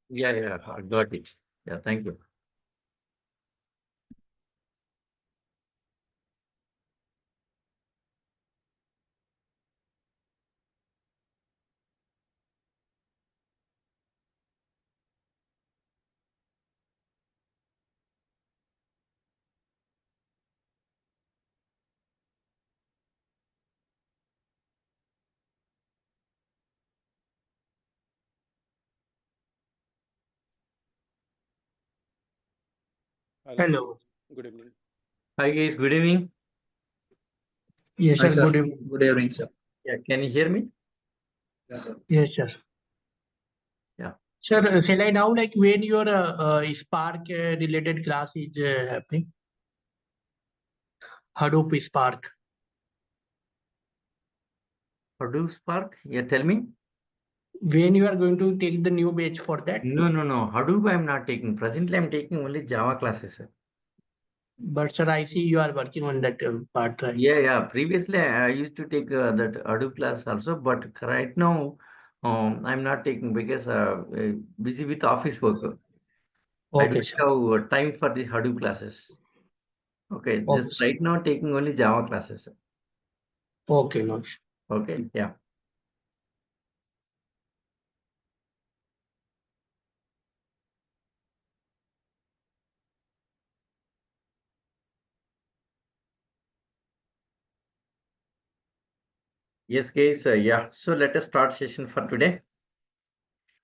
Yeah, I got it. Yeah, thank you. Hello. Good evening. Hi guys, good evening. Yes, Hi, sir. sir. Good evening. Good evening, sir. Yeah, can you hear me? Yes, sir. Yes, sir. Yeah. Sir, shall I now like when your Spark related class is happening? Hadoop Spark. Hadoop Spark? Yeah, tell me. When you are going to take the new batch for that? No. Hadoop I'm not taking. Presently I'm taking only Java classes, sir. But sir, I see you are working on that part, right? Yeah. Previously I used to take that Hadoop class also, but right now I'm not taking because busy with office work. I Okay, don't sir. have time for the Hadoop classes. Okay, Okay, just sir. right now taking only Java classes, sir. Okay, no. Okay, yeah. Yes, guys. Yeah. So let us start session for today.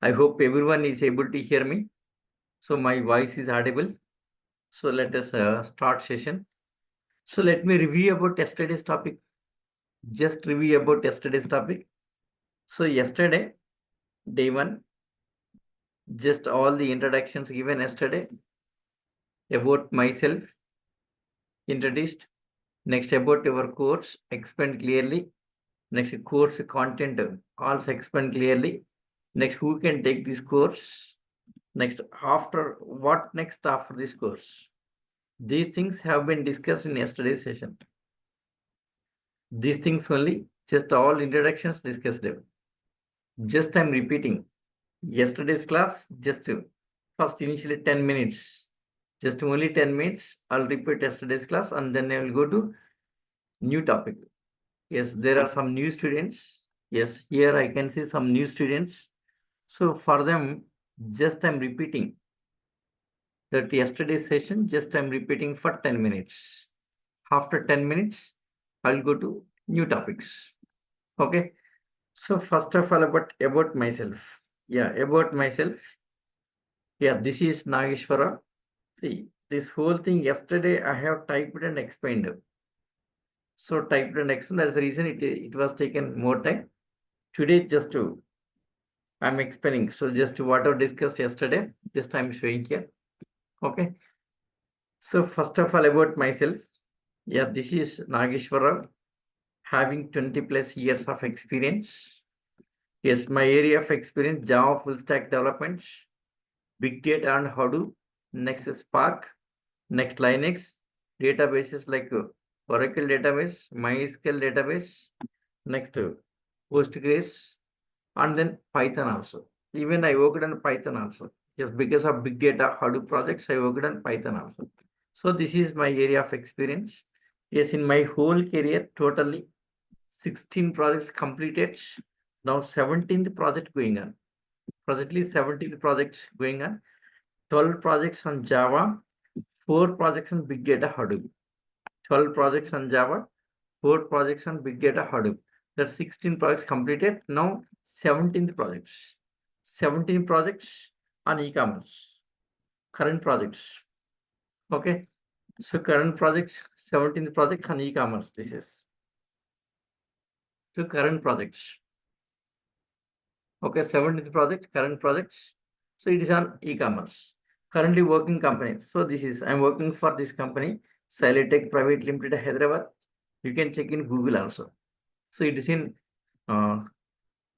I hope everyone is able to hear me. So my voice is audible. So let us start session. So let me review about yesterday's topic. Just review about yesterday's topic. So yesterday, day one, just all the introductions given yesterday about myself, introduced. Next about your course, explained clearly. Next course content also explained clearly. Next, who can take this course? Next, after what next after this course? These things have been discussed in yesterday's session. These things only, just all introductions discussed. Just I'm repeating. Yesterday's class, just first initially 10 minutes. Just only 10 minutes. I'll repeat yesterday's class and then I will go to new topic. Yes, there are some new students. Yes, here I can see some new students. So for them, just I'm repeating that yesterday's session, just I'm repeating for 10 minutes. After 10 minutes, I'll go to new topics. Okay. So first of all, about myself. Yeah, about myself. Yeah, this is Nageswar. See, this whole thing yesterday I have typed and explained. So typed and explained. That's the reason it was taken more time. Today, just to I'm explaining. So just whatever discussed yesterday, just I'm showing here. Okay. So first of all, about myself. Yeah, this is Nageswar Rao, having 20 plus years of experience. Yes, my area of experience, Java full stack development, big data and Hadoop, next Spark, next Linux, databases like Oracle database, MySQL database, next Postgres, and then Python also. Even I worked on Python also. Just because of big data Hadoop projects, I worked on Python also. So this is my area of experience. Yes, in my whole career, totally 16 projects completed. Now 17th project going on. Presently 17th project going on. 12 projects on Java, 4 projects on big data Hadoop. 12 projects on Java, 4 projects on big data Hadoop. That's 16 projects completed. Now 17th projects. 17 projects on e-commerce. Current projects. Okay. So current projects, 17th project on e-commerce. This is. So current projects. Okay, 17th project, current projects. So it is on e-commerce. Currently working company. So this is, I'm working for this company, Silitech Private Limited, Hyderabad. You can check in Google also. So it is in uh,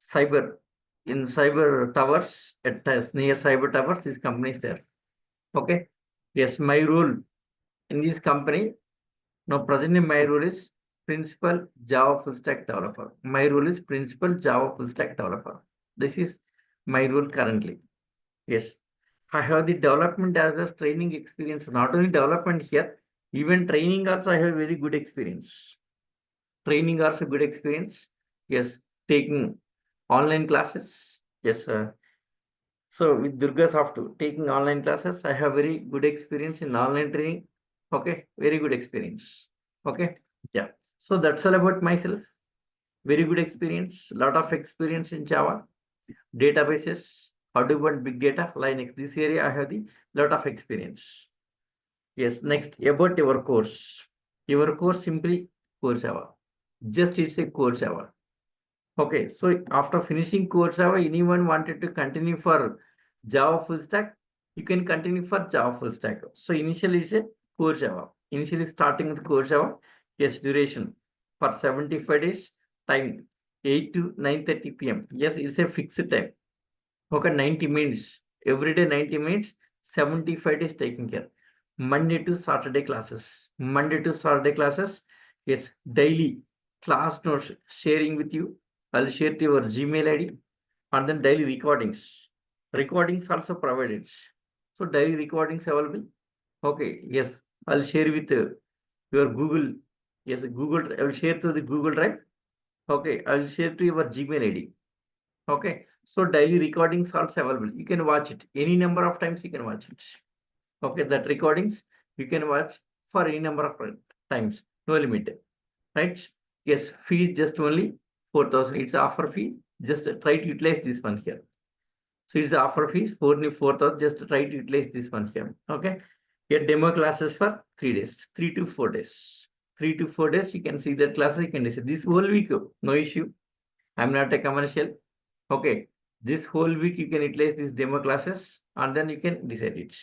cyber, in cyber towers, at near cyber towers, this company is there. Okay. Yes, my role in this company, now presently my role is principal Java full stack developer. My role is principal Java full stack developer. This is my role currently. Yes. I have the development as well as training experience. Not only development here, even training also I have very good experience. Training also good experience. Yes. Taking online classes. Yes. So with Durgasoft taking online classes, I have very good experience in online training. Okay. Very good experience. Okay. Yeah. So that's all about myself. Very good experience. Lot of experience in Java. Databases, Hadoop and big data, Linux. This area I have the lot of experience. Yes, next about your course. Your course simply core Java. Just it's a core Java. Okay, so after finishing core Java, anyone wanted to continue for Java full stack, you can continue for Java full stack. So initially it's a core Java. Initially starting with core Java, yes, duration for 75 days, time 8 to 9:30 p.m. Yes, it's a fixed time. Okay, 90 minutes. Every day 90 minutes, 75 days taking care. Monday to Saturday classes. Monday to Saturday classes. Yes, daily class notes sharing with you. I'll share to your Gmail ID and then daily recordings. Recordings also provided. So daily recordings available. Okay, yes, I'll share with your Google. Yes, Google. I will share to the Google Drive. Okay, I will share to your Gmail ID. Okay, so daily recordings also available. You can watch it any number of times. You can watch it. Okay, that recordings you can watch for any number of times. No limit, right? Yes, fees just only 4,000. It's offer fee. Just try to utilize this one here. So it's offer fees 4,000. Just try to utilize this one here. Okay, get demo classes for 3 days, 3 to 4 days. 3 to 4 days, you can see that classes. You can see this whole week. No issue. I'm not a commercial. Okay, this whole week you can utilize these demo classes and then you can decide it.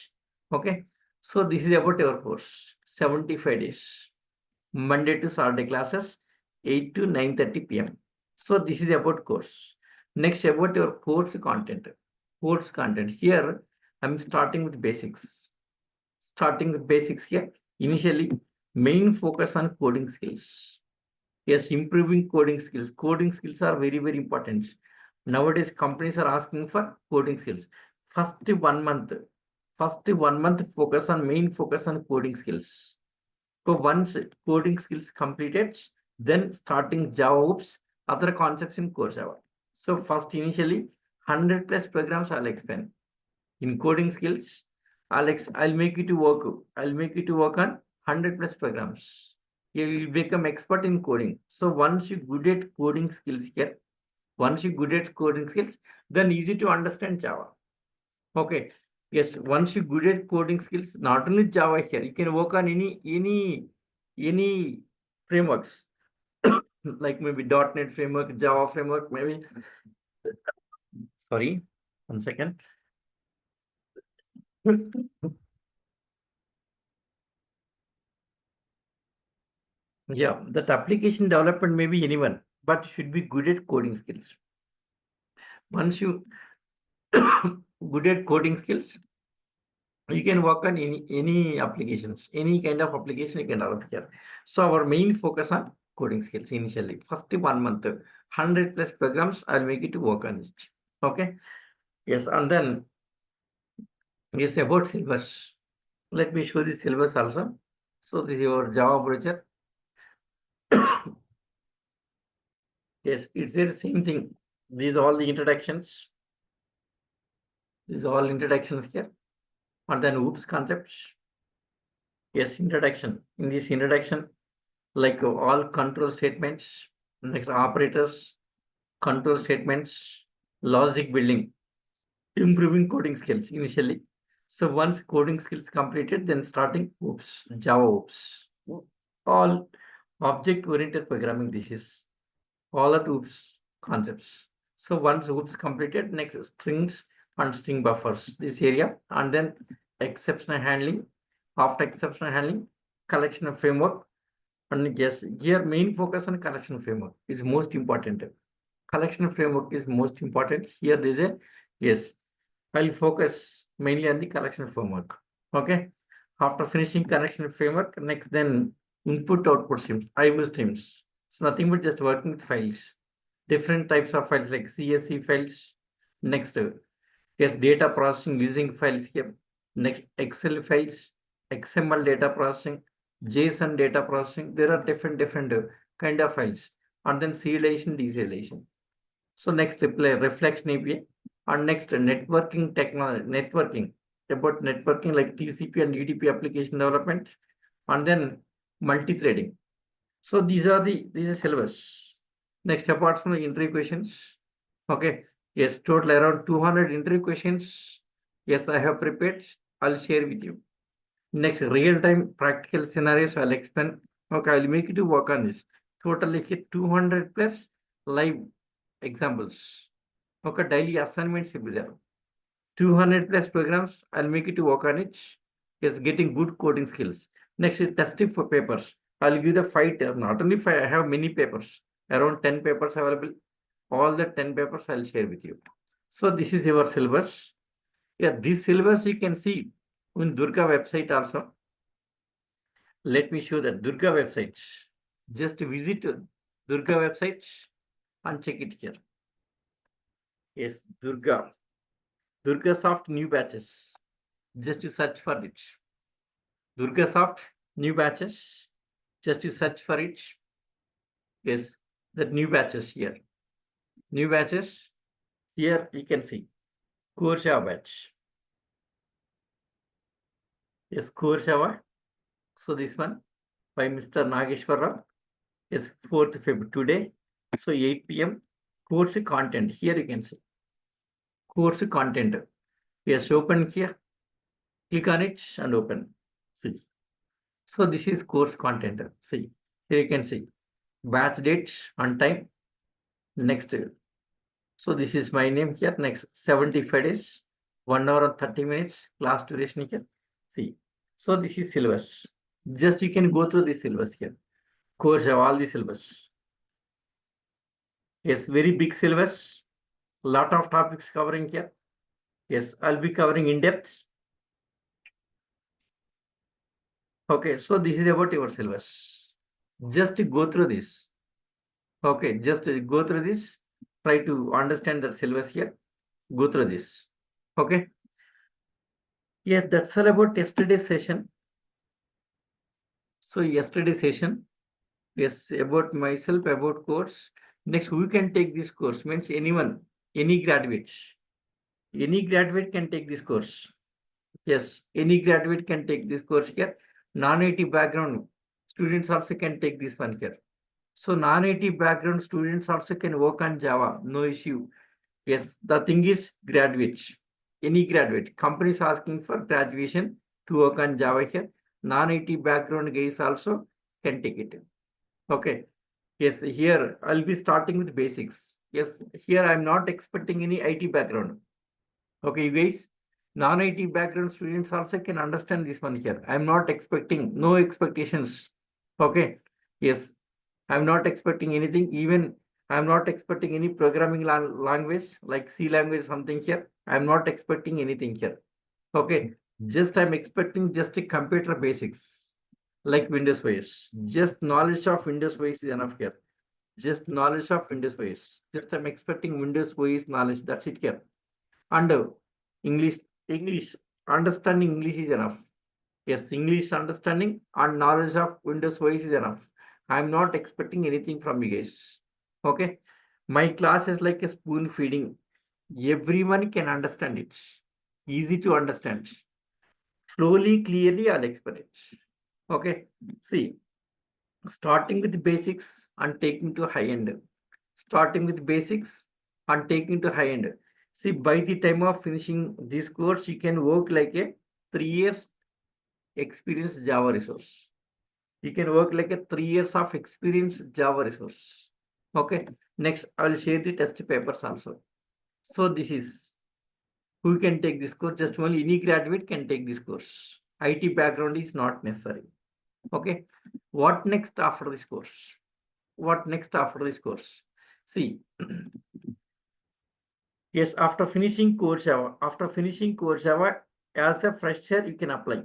Okay, so this is about your course. 75 days, Monday to Saturday classes, 8 to 9:30 p.m. So this is about course. Next, about your course content. Course content. Here, I'm starting with basics. Starting with basics here. Initially, main focus on coding skills. Yes, improving coding skills. Coding skills are very, very important. Nowadays, companies are asking for coding skills. First 1 month, focus on main focus on coding skills. So once coding skills completed, then starting Java oops, other concepts in core Java. So first initially 100 plus programs I'll explain. In coding skills, I'll make you to work. I'll make you to work on 100 plus programs. You will become expert in coding. So once you good at coding skills here, once you good at coding skills, then easy to understand Java. Okay. Yes, once you good at coding skills, not only Java here, you can work on any frameworks like maybe .NET framework, Java framework, maybe. Sorry, 1 second. Yeah, that application development may be anyone, but should be good at coding skills. Once you good at coding skills, you can work on any applications, any kind of application you can develop here. So our main focus on coding skills initially. First 1 month, 100 plus programs, I'll make it to work on it. Okay. Yes, and then yes, about syllabus. Let me show the syllabus also. So this is your Java browser. Yes, it's the same thing. These are all the introductions. These are all introductions here. And then oops concepts. Yes, introduction. In this introduction, like all control statements, next operators, control statements, logic building, improving coding skills initially. So once coding skills completed, then starting oops, Java oops. All object-oriented programming, this is all at oops concepts. So once oops completed, next strings and string buffers, this area, and then exceptional handling. After exceptional handling, collection of framework. And yes, here main focus on collection framework is most important. Collection framework is most important. Here there's a yes. I'll focus mainly on the collection framework. Okay. After finishing collection framework, next then input output streams, IO streams. It's nothing but just working with files. Different types of files like CSV files. Next, Yes, data processing using files here. Next, Excel files, XML data processing, JSON data processing. There are different kind of files. And then serialization, deserialization. So next, reflection API. And next, networking technology, networking. About networking like TCP and UDP application development. And then multi-threading. So these are the syllabus. Next, apart from the interview questions, okay, yes, total around 200 interview questions. Yes, I have prepared. I'll share with you. Next, real-time practical scenarios I'll explain. Okay, I'll make you to work on this. Totally hit 200 plus live examples. Okay, daily assignments will be there. 200 plus programs. I'll make you to work on it. Yes, getting good coding skills. Next is testing for papers. I'll give the five, not only five, I have many papers, around 10 papers available. All the 10 papers I'll share with you. So this is your syllabus. Yeah, this syllabus you can see in Durga website also. Let me show the Durga website. Just visit Durga website and check it here. Yes, Durga. Durgasoft new batches. Just to search for it. Durgasoft new batches. Just to search for it. Yes, that new batches here. New batches. Here you can see core Java batch. Yes, core Java. So this one by Mr. Nageswar Rao. Yes, 4th February today. So 8 p.m. Course content. Here you can see course content. Yes, open here. Click on it and open. See. So this is course content. See. Here you can see batch date on time. Next. So this is my name here. Next 75 days, 1 hour and 30 minutes class duration here. See. So this is syllabus. Just you can go through this syllabus here. Course of all the syllabus. Yes, very big syllabus. Lot of topics covering here. Yes, I'll be covering in depth. Okay, so this is about your syllabus. Just go through this. Okay, just go through this. Try to understand the syllabus here. Go through this. Okay. Yeah, that's all about yesterday's session. So yesterday's session, yes, about myself, about course. Next, who can take this course? Means anyone, any graduate. Any graduate can take this course. Yes, any graduate can take this course here. Non-IT background students also can take this one here. So non-IT background students also can work on Java, no issue. Yes, the thing is graduate, any graduate. Companies asking for graduation to work on Java here. Non-IT background guys also can take it. Okay. Yes, here I'll be starting with basics. Yes, here I'm not expecting any IT background. Okay, you guys, non-IT background students also can understand this one here. I'm not expecting, no expectations. Okay, yes, I'm not expecting anything. Even I'm not expecting any programming language like C language, something here. I'm not expecting anything here. Okay, just I'm expecting just a computer basics like Windows OS. Just knowledge of Windows OS is enough here. Just knowledge of Windows OS. Just I'm expecting Windows OS knowledge. That's it here. And English, understanding English is enough. Yes, English understanding and knowledge of Windows OS is enough. I'm not expecting anything from you guys. Okay. My class is like a spoon feeding. Everyone can understand it. Easy to understand. Slowly, clearly, I'll explain it. Okay. See, starting with basics and taking to high end. Starting with basics and taking to high end. See, by the time of finishing this course, you can work like a 3 years experience Java resource. You can work like a 3 years of experience Java resource. Okay. Next, I will share the test papers also. So this is who can take this course. Just only any graduate can take this course. IT background is not necessary. Okay. What next after this course? What next after this course? See, yes, after finishing core Java, as a fresher, you can apply.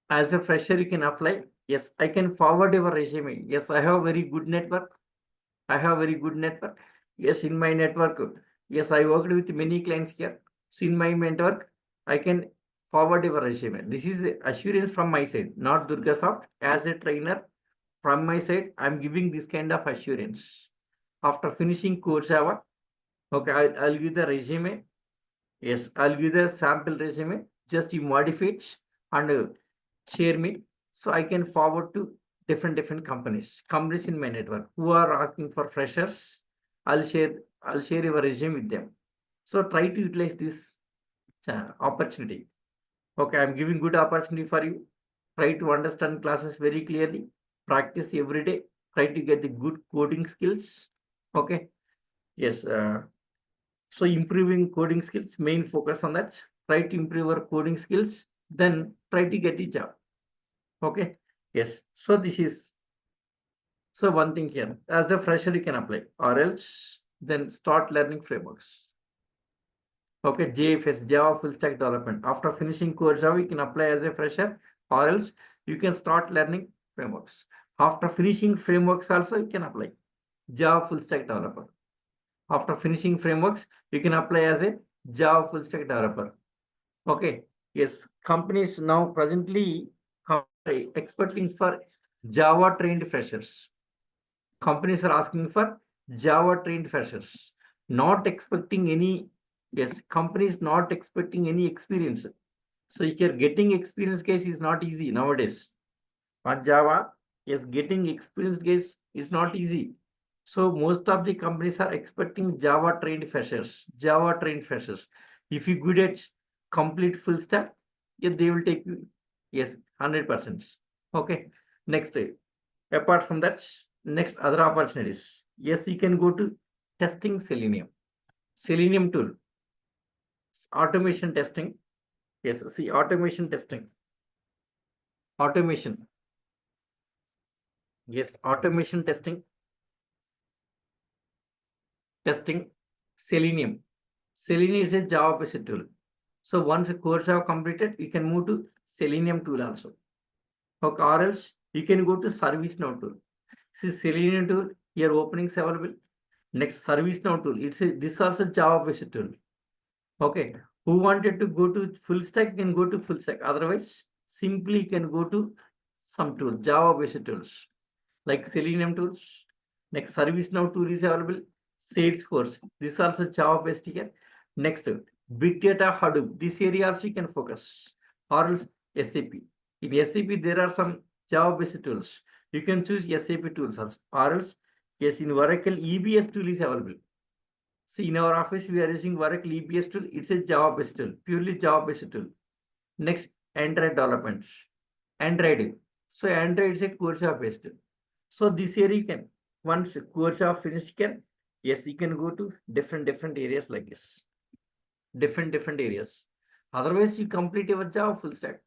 As a fresher, you can apply. Yes, I can forward your resume. Yes, I have very good network. I have very good network. Yes, in my network. Yes, I worked with many clients here. So in my network, I can forward your resume. This is assurance from my side, not Durgasoft. As a trainer, from my side, I'm giving this kind of assurance. After finishing course Java, okay, I'll give the resume. Yes, I'll give the sample resume. Just you modify it and share me, so I can forward to different companies in my network who are asking for freshers. I'll share your resume with them. So try to utilize this opportunity. Okay, I'm giving good opportunity for you. Try to understand classes very clearly. Practice every day. Try to get the good coding skills. Okay. Yes. So improving coding skills, main focus on that. Try to improve your coding skills. Then try to get the job. Okay. Yes. So this is one thing here. As a fresher, you can apply, or else then start learning frameworks. Okay, JFS, Java Full Stack Development. After finishing core Java, you can apply as a fresher, or else you can start learning frameworks. After finishing frameworks also, you can apply Java Full Stack Developer. After finishing frameworks, you can apply as a Java Full Stack Developer. Okay, yes, companies now presently expecting for Java trained freshers. Companies are asking for Java trained freshers, not expecting any, yes, companies not expecting any experience. So if you're getting experience case is not easy nowadays. On Java, yes, getting experience case is not easy. So most of the companies are expecting Java trained freshers, Java trained freshers. If you good at complete full stack, yeah, they will take you, yes, 100%. Okay, next, apart from that, next other opportunities. Yes, you can go to testing Selenium. Selenium tool, automation testing. Yes, see automation testing. Automation. Yes, automation testing Selenium. Selenium is a Java-based tool. So once a course have completed, you can move to Selenium tool also. Okay, or else you can go to ServiceNow tool. See Selenium tool, here openings available. Next ServiceNow tool. This also Java-based tool. Okay. Who wanted to go to full stack can go to full stack. Otherwise, simply can go to some tool, Java-based tools like Selenium tools. Next, ServiceNow tool is available. Salesforce. This also Java-based here. Next, Big Data Hadoop. This area also you can focus. Or else SAP. In SAP, there are some Java-based tools. You can choose SAP tools also. Or else, yes, in Oracle, EBS tool is available. See, in our office, we are using Oracle EBS tool. It's a Java-based tool, purely Java-based tool. Next, Android development. Android. So Android is a core Java-based tool. So this area you can, once core Java finished, can, yes, you can go to different areas like this. Different areas. Otherwise, you complete your Java full stack.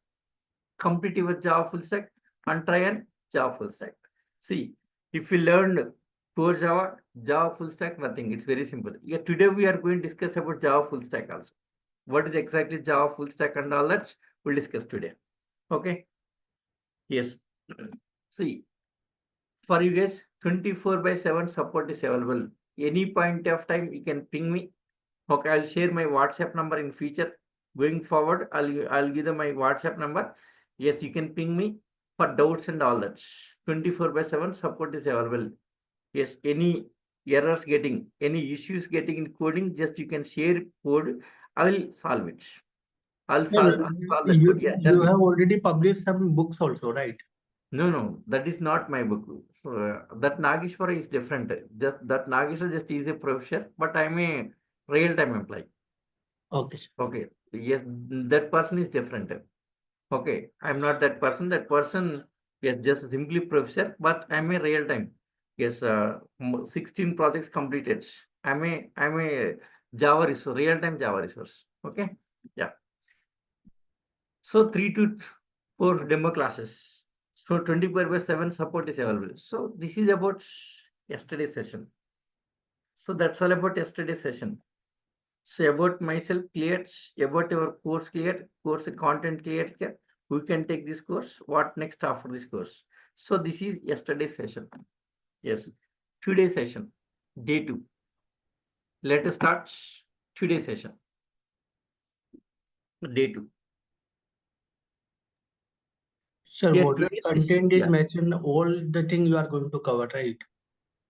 Complete your Java full stack and try and Java full stack. See, if you learned core Java, Java full stack, nothing. It's very simple. Yeah, today we are going to discuss about Java full stack also. What is exactly Java full stack and all that we'll discuss today. Okay. Yes. See, for you guys, 24/7 support is available. Any point of time you can ping me. Okay, I'll share my WhatsApp number in future. Going forward, I'll give them my WhatsApp number. Yes, you can ping me for doubts and all that. 24/7 support is available. Yes, any errors getting, any issues getting in coding, just you can share code. I will solve it. I'll solve that code. Yeah, tell You me. have already published some books also, right? No, that is not my book. So, that Nageswar is different. Just that Nageswar just is a professor, but I'm a real-time employee. Okay, sir. Okay. Yes, that person is different. Okay. I'm not that person. That person, yes, just simply professor, but I'm a real-time. Yes, 16 projects completed. I'm a Java resource, real-time Java resource. Okay. Yeah. So 3 to 4 demo classes. So 24/7 support is available. So this is about yesterday's session. So that's all about yesterday's session. So about myself cleared, about your course cleared, course content cleared here. Who can take this course? What next after this course? So this is yesterday's session. Yes, today's session, day 2. Let us start today's session. day 2. Sir, Here module today's session, content is yeah. mentioned all the thing you are going to cover, right?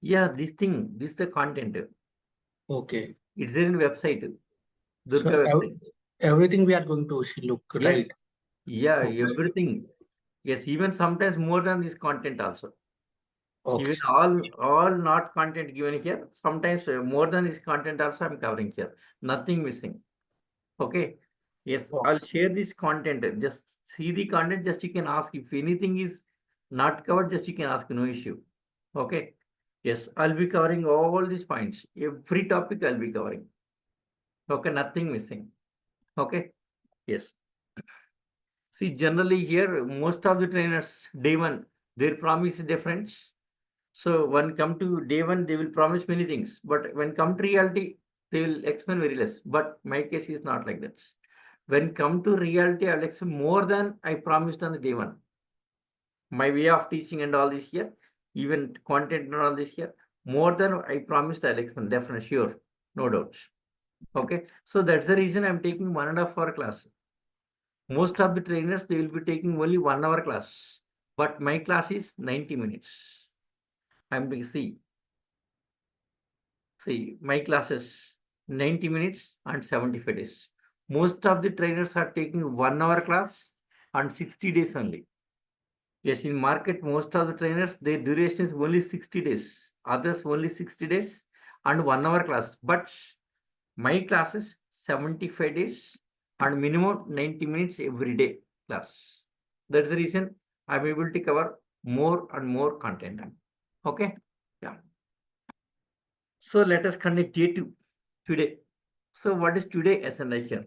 Yeah, this is the content. Okay. It's in website, So Durga website. everything we are going to look, right? Yes, yeah, Okay. everything. Yes, even sometimes more than this content also. Okay. Even all not content given here. Sometimes more than this content also I'm covering here. Nothing missing. Okay. Yes, I'll Okay. share this content. Just see the content. Just you can ask if anything is not covered. Just you can ask. No issue. Okay. Yes, I'll be covering all these points. Every topic I'll be covering. Okay, nothing missing. Okay. Yes. See, generally here, most of the trainers, day one, their promise is different. So when come to day one, they will promise many things. But when come to reality, they will explain very less. But my case is not like that. When come to reality, I'll explain more than I promised on the day one. My way of teaching and all this here, even content and all this here, more than I promised, I'll explain. Definitely, sure, no doubts. Okay, so that's the reason I'm taking 1.5 hour class. Most of the trainers, they will be taking only 1 hour class, but my class is 90 minutes. I'm being see my classes 90 minutes and 75 days. Most of the trainers are taking 1 hour class and 60 days only. Yes, in market, most of the trainers, their duration is only 60 days. Others only 60 days and 1 hour class. But my classes 75 days and minimum 90 minutes every day class. That's the reason I'm able to cover more and more content. Okay. Yeah. So let us connect day 2 today. So what is today agenda here?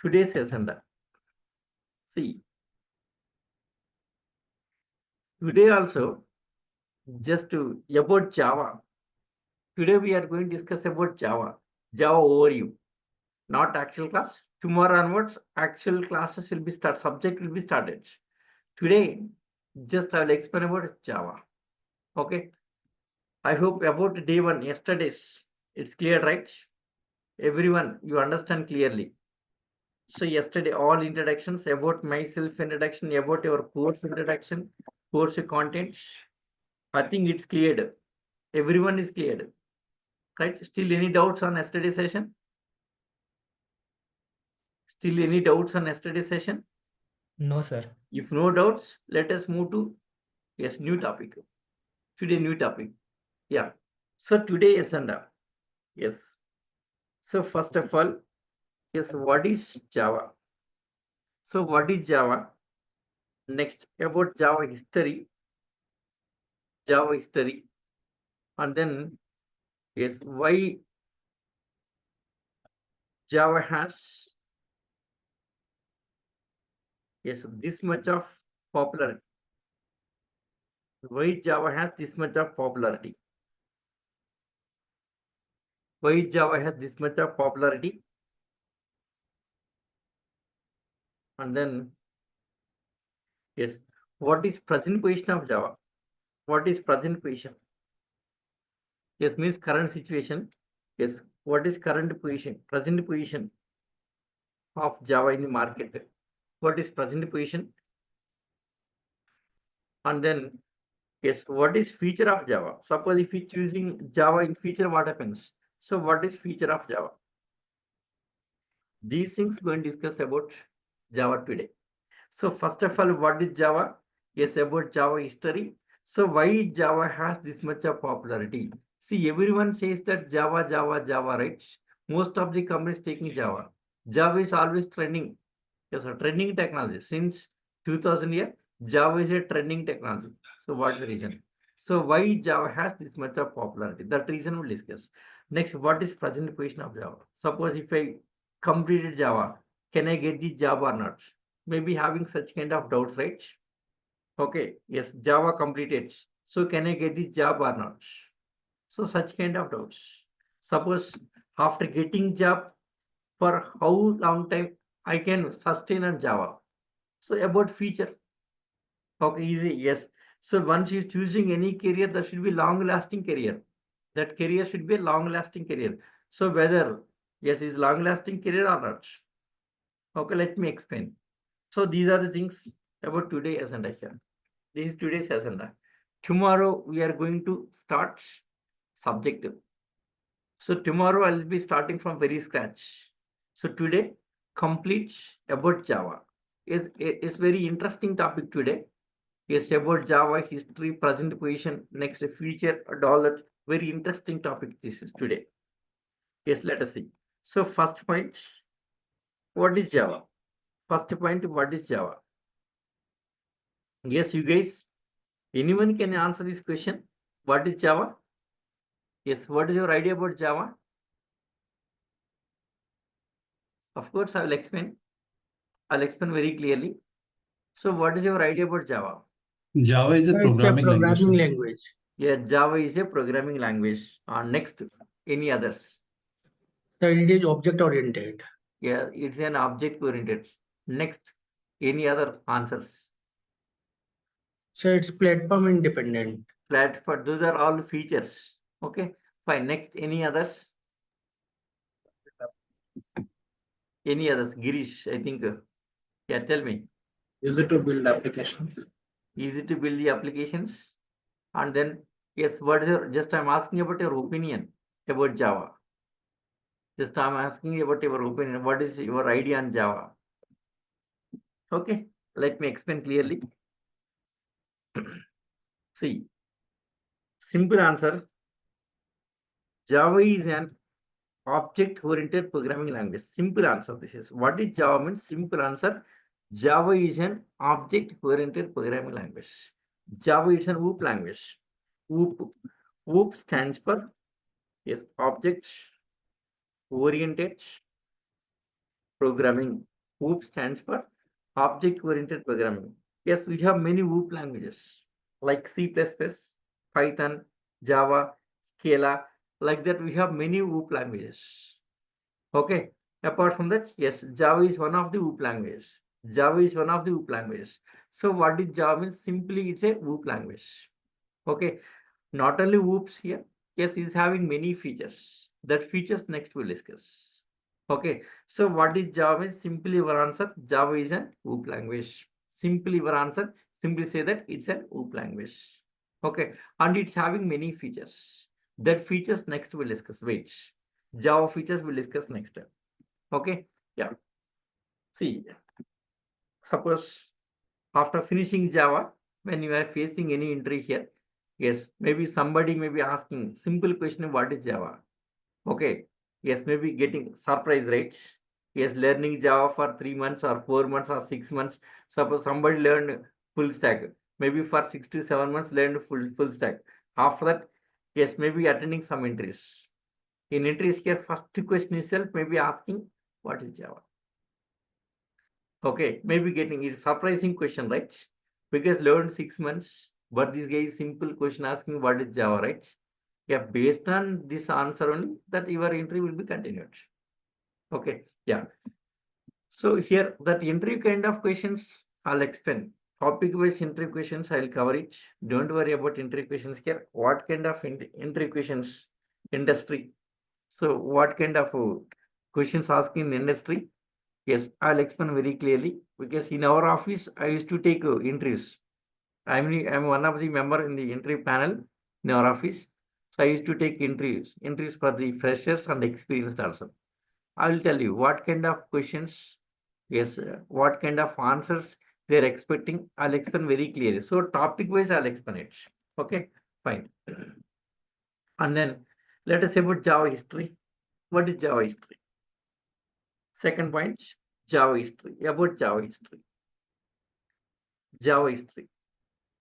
Today's agenda. See, today also just to about Java. Today we are going to discuss about Java. Java overview, not actual class. Tomorrow onwards, actual classes will be start. Subject will be started. Today, just I will explain about Java. Okay. I hope about day one, yesterday's, it's clear, right? Everyone, you understand clearly. So yesterday, all introductions about myself introduction, about your course introduction, course content. I think it's cleared. Everyone is cleared, right? Still any doubts on yesterday's session? Still any doubts on yesterday's session? No, sir. If no doubts, let us move to yes, new topic. Today, new topic. Yeah. So today agenda. Yes. So first of all, yes, what is Java? So what is Java? Next, about Java history, and then yes, why Java has yes this much of popularity. Why Java has this much of popularity? Why Java has this much of popularity? And then yes, what is present position of Java? What is present position? Yes, means current situation. Yes, what is current position? Present position of Java in the market. What is present position? And then yes, what is feature of Java? Suppose if you choosing Java in feature, what happens? So what is feature of Java? These things we're going to discuss about Java today. So first of all, what is Java? Yes, about Java history. So why Java has this much of popularity? See, everyone says that Java, Java, Java, right? Most of the companies taking Java. Java is always trending. Yes, a trending technology. Since 2000 year, Java is a trending technology. So what's the reason? So why Java has this much of popularity? That reason we'll discuss. Next, what is present position of Java? Suppose if I completed Java, can I get the job or not? Maybe having such kind of doubts, right? Okay, yes, Java completed. So can I get the job or not? So such kind of doubts. Suppose after getting job, for how long time I can sustain on Java. So about feature, okay, easy, yes. So once you're choosing any career, that should be long-lasting career. That career should be a long-lasting career. So whether yes, is long-lasting career or not. Okay, let me explain. So these are the things about today agenda here. This is today's agenda. Tomorrow we are going to start subjective. So tomorrow I'll be starting from very scratch. So today, complete about Java. It's very interesting topic today. Yes, about Java history, present position, next future, and all that. Very interesting topic this is today. Yes, let us see. So first point, what is Java? First point, what is Java? Yes, you guys, anyone can answer this question. What is Java? Yes, what is your idea about Java? Of course, I will explain. I'll explain very clearly. So what is your idea about Java? Java is a So it's a programming language. programming language. Yeah, Java is a programming language. Next, any others? So it is object oriented. Yeah, it's an object oriented. Next, any other answers? So it's platform independent. Platform, those are all features. Okay, fine. Next, any others? Any others? Girish, I think. Yeah, tell me. Easy to build applications. Easy to build the applications. And then, yes, what is your, just I'm asking about your opinion about Java. Just I'm asking about your opinion. What is your idea on Java? Okay, let me explain clearly. See, simple answer. Java is an object-oriented programming language. Simple answer. This is what is Java means. Simple answer. Java is an object-oriented programming language. Java is an OOP language. OOP. OOP stands for yes, object-oriented programming. OOP stands for object-oriented programming. Yes, we have many OOP languages like C++, Python, Java, Scala. Like that, we have many OOP languages. Okay. Apart from that, yes, Java is one of the OOP languages. Java is one of the OOP languages. So what is Java means? Simply, it's a OOP language. Okay. Not only OOPs here. Yes, it's having many features. That features next we'll discuss. Okay. So what is Java means? Simply your answer. Java is an OOP language. Simply your answer. Simply say that it's an OOP language. Okay. And it's having many features. That features next we'll discuss. Wait. Java features we'll discuss next time. Okay. Yeah. See, suppose after finishing Java, when you are facing any entry here, yes, maybe somebody may be asking simple question, what is Java? Okay. Yes, maybe getting surprise, right? Yes, learning Java for 3 months or 4 months or 6 months. Suppose somebody learned full stack, maybe for 6 to 7 months learned full stack. After that, yes, maybe attending some entries. In entries here, first question itself may be asking, what is Java? Okay, maybe getting it surprising question, right? Because learned 6 months, but this guy is simple question asking what is Java, right? Yeah, based on this answer only, that your entry will be continued. Okay, yeah. So here that entry kind of questions I'll explain. Topic wise entry questions I'll cover it. Don't worry about entry questions here. What kind of entry questions? Industry. So what kind of questions asking in industry? Yes, I'll explain very clearly because in our office, I used to take entries. I'm one of the member in the entry panel in our office. So I used to take entries for the freshers and experienced also. I will tell you what kind of questions, yes, what kind of answers they're expecting. I'll explain very clearly. So topic wise, I'll explain it. Okay, fine. And then let us say about Java history. What is Java history? Second point, Java history. About Java history. Java history.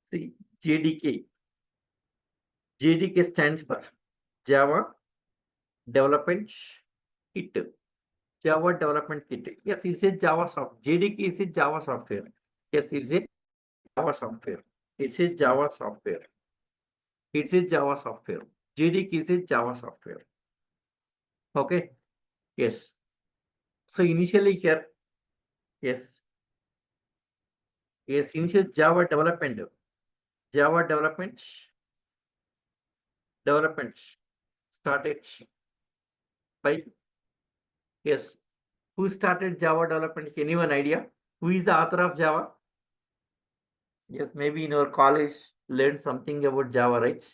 See, JDK. JDK stands for Java Development Kit. Java Development Kit. Yes, it's a Java software. JDK is a Java software. Yes, it's a Java software. It's a Java software. It's a Java software. JDK is a Java software. Okay. Yes. So initially here, yes. Yes, initial Java development. Java development started by yes Who started Java development? Anyone idea? Who is the author of Java? Yes, maybe in our college learned something about Java, right?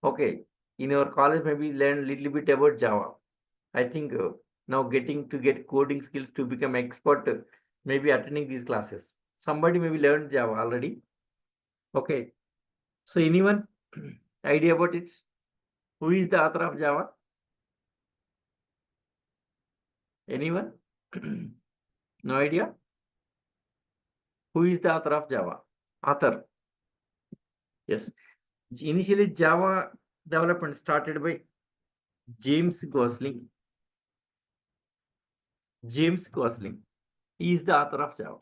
Okay, in our college maybe learn little bit about Java. I think now get coding skills to become expert, maybe attending these classes. Somebody maybe learned Java already. Okay, so anyone idea about it? Who is the author of Java? Anyone? No idea? Who is the author of Java? Author. Yes. Initially, Java development started by James Gosling. James Gosling. He is the author of Java.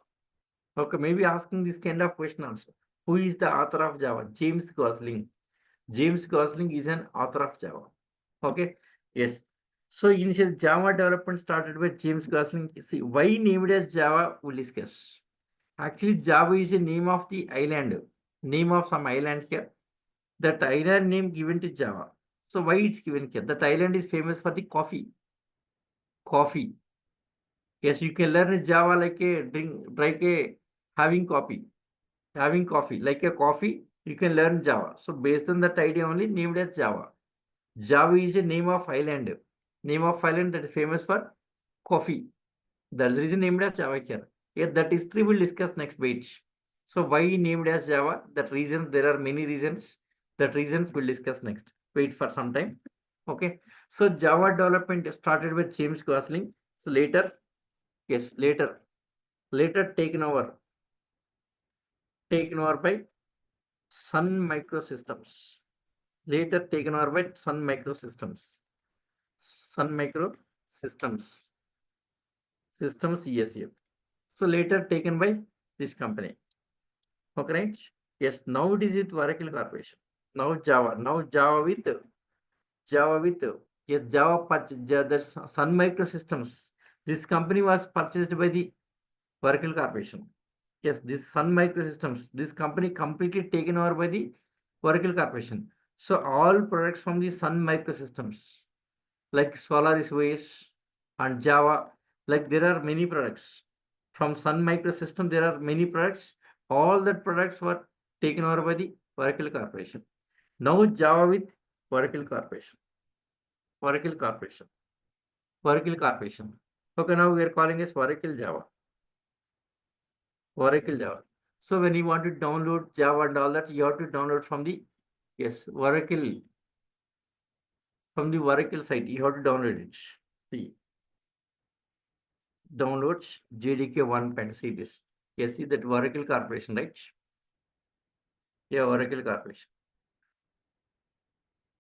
Okay, maybe asking this kind of question also. Who is the author of Java? James Gosling. James Gosling is an author of Java. Okay. Yes. So initial Java development started by James Gosling. See, why named as Java? We'll discuss. Actually, Java is a name of the island, name of some island here. That island name given to Java. So why it's given here? That island is famous for the coffee. Coffee. Yes, you can learn Java like a drink, like a having coffee. Having coffee, like a coffee, you can learn Java. So based on that idea only named as Java. Java is a name of island. Name of island that is famous for coffee. That's the reason named as Java here. Yeah, that history we'll discuss next page. So why named as Java? That reason, there are many reasons. That reasons we'll discuss next. Wait for some time. Okay. So Java development started with James Gosling. So later, yes, later taken over by Sun Microsystems. Later taken over by Sun Microsystems. Sun Microsystems. Systems ESF. So later taken by this company. Okay, right? Yes, now it is with Oracle Corporation. Now Java with yes, the Sun Microsystems. This company was purchased by the Oracle Corporation. Yes, this Sun Microsystems, this company completely taken over by the Oracle Corporation. So all products from the Sun Microsystems, like Solaris OS and Java, like there are many products from Sun Microsystem. There are many products. All the products were taken over by the Oracle Corporation. Now Java with Oracle Corporation. Oracle Corporation. Oracle Corporation. Okay, now we are calling it Oracle Java. Oracle Java. So when you want to download Java and all that, you have to download from the Oracle, from the Oracle site. You have to download it. See, downloads JDK 1. See this. Yes, see that Oracle Corporation, right? Yeah, Oracle Corporation.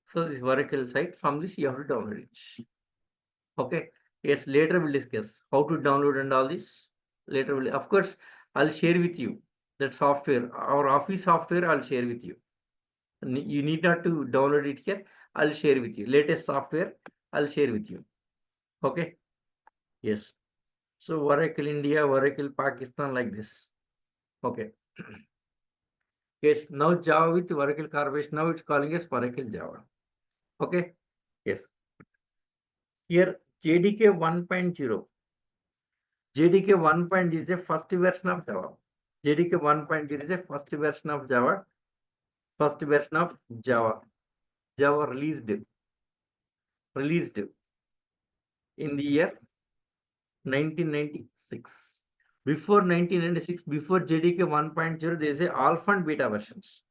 So this Oracle site, from this you have to download it. Okay. Yes, later we'll discuss how to download and all this. Later we'll, of course, I'll share with you that software, our office software, I'll share with you. You need not to download it here. I'll share with you. Latest software, I'll share with you. Okay. Yes. So Oracle India, Oracle Pakistan, like this. Okay. Yes. Now Java with Oracle Corporation. Now it's calling as Oracle Java. Okay. Yes. Here JDK 1.0. JDK 1.0 is a first version of Java. JDK 1.0 is a first version of Java. First version of Java. Java released in the year 1996. Before 1996, before JDK 1.0, there is a alpha and beta versions.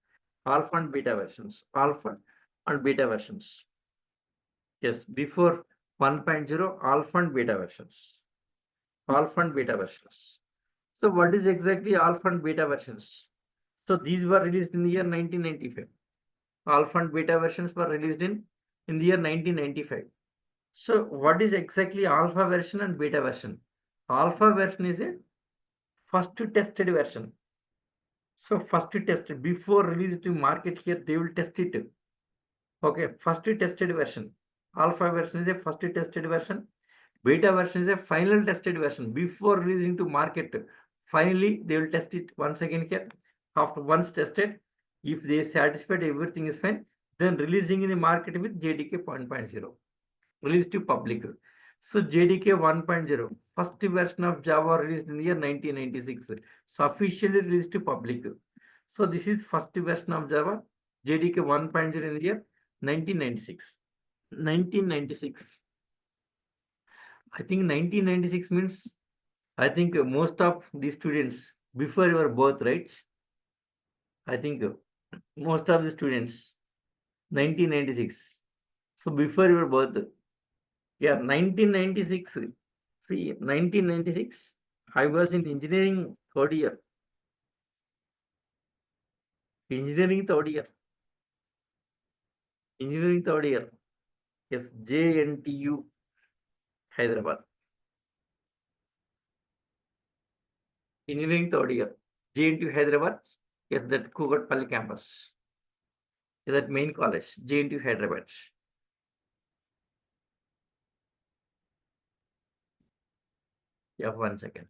Alpha and beta versions. Alpha and beta versions. Yes, before 1.0, alpha and beta versions. Alpha and beta versions. So what is exactly alpha and beta versions? So these were released in the year 1995. Alpha and beta versions were released in the year 1995. So what is exactly alpha version and beta version? Alpha version is a first tested version. So first tested, before release to market here, they will test it. Okay, first tested version. Alpha version is a first tested version. Beta version is a final tested version. Before releasing to market, finally they will test it once again here. After once tested, if they satisfied everything is fine, then releasing in the market with JDK 1.0. Release to public. So JDK 1.0, first version of Java released in the year 1996. So officially released to public. So this is first version of Java, JDK 1.0 in the year 1996. 1996. I think 1996 means, I think most of the students before your birth, right? I think most of the students, 1996. So before your birth, yeah, 1996. See, 1996, I was in engineering third year. Engineering third year. Engineering third year. Yes, JNTU, Hyderabad. Engineering third year. JNTU, Hyderabad. Yes, that Kugatpalli campus. Is that main college, JNTU, Hyderabad. Yeah, 1 second.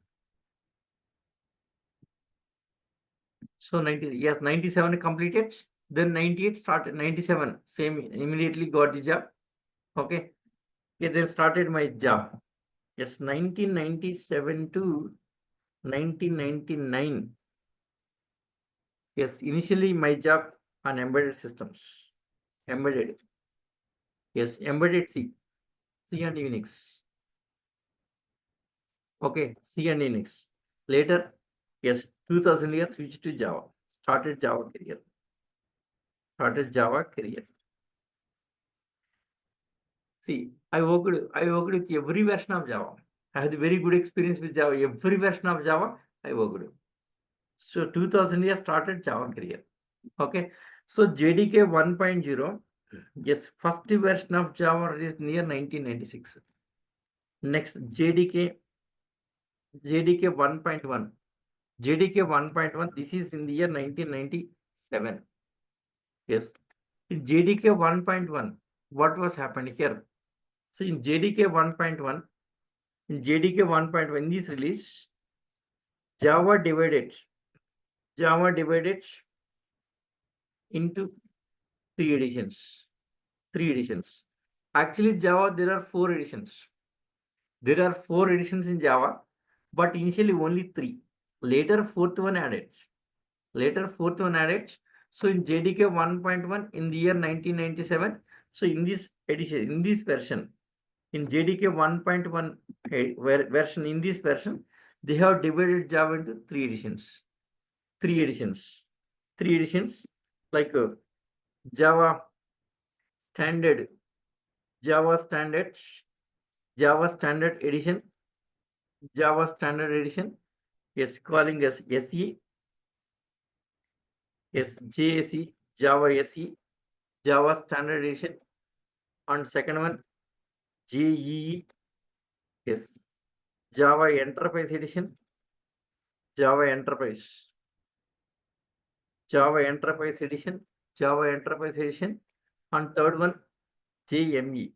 So 90, yes, 97 completed. Then 98 started, 97, same, immediately got the job. Okay. Yeah, then started my job. Yes, 1997 to 1999. Yes, initially my job on embedded systems. Embedded. Yes, embedded C and Unix. Okay, C and Unix. Later, yes, 2000 years switched to Java. Started Java career. Started Java career. See, I worked with every version of Java. I had a very good experience with Java. Every version of Java, I worked. So 2000 years started Java career. Okay. So JDK 1.0, yes, first version of Java released near 1996. Next, JDK 1.1. JDK 1.1, this is in the year 1997. Yes. In JDK 1.1, what was happened here? So in JDK 1.1, in this release, Java divided into three editions. Actually, Java, there are 4 editions. There are 4 editions in Java, but initially only 3. Later, fourth one added. So in JDK 1.1 in the year 1997, so in this edition, in this version, in JDK 1.1 version, in this version, they have divided Java into 3 editions. 3 editions like Java standard, Java standard edition, yes, calling as SE, yes, JSE, Java SE, Java standard edition, and second one JEE, yes, Java enterprise edition, Java enterprise edition, and third one JME.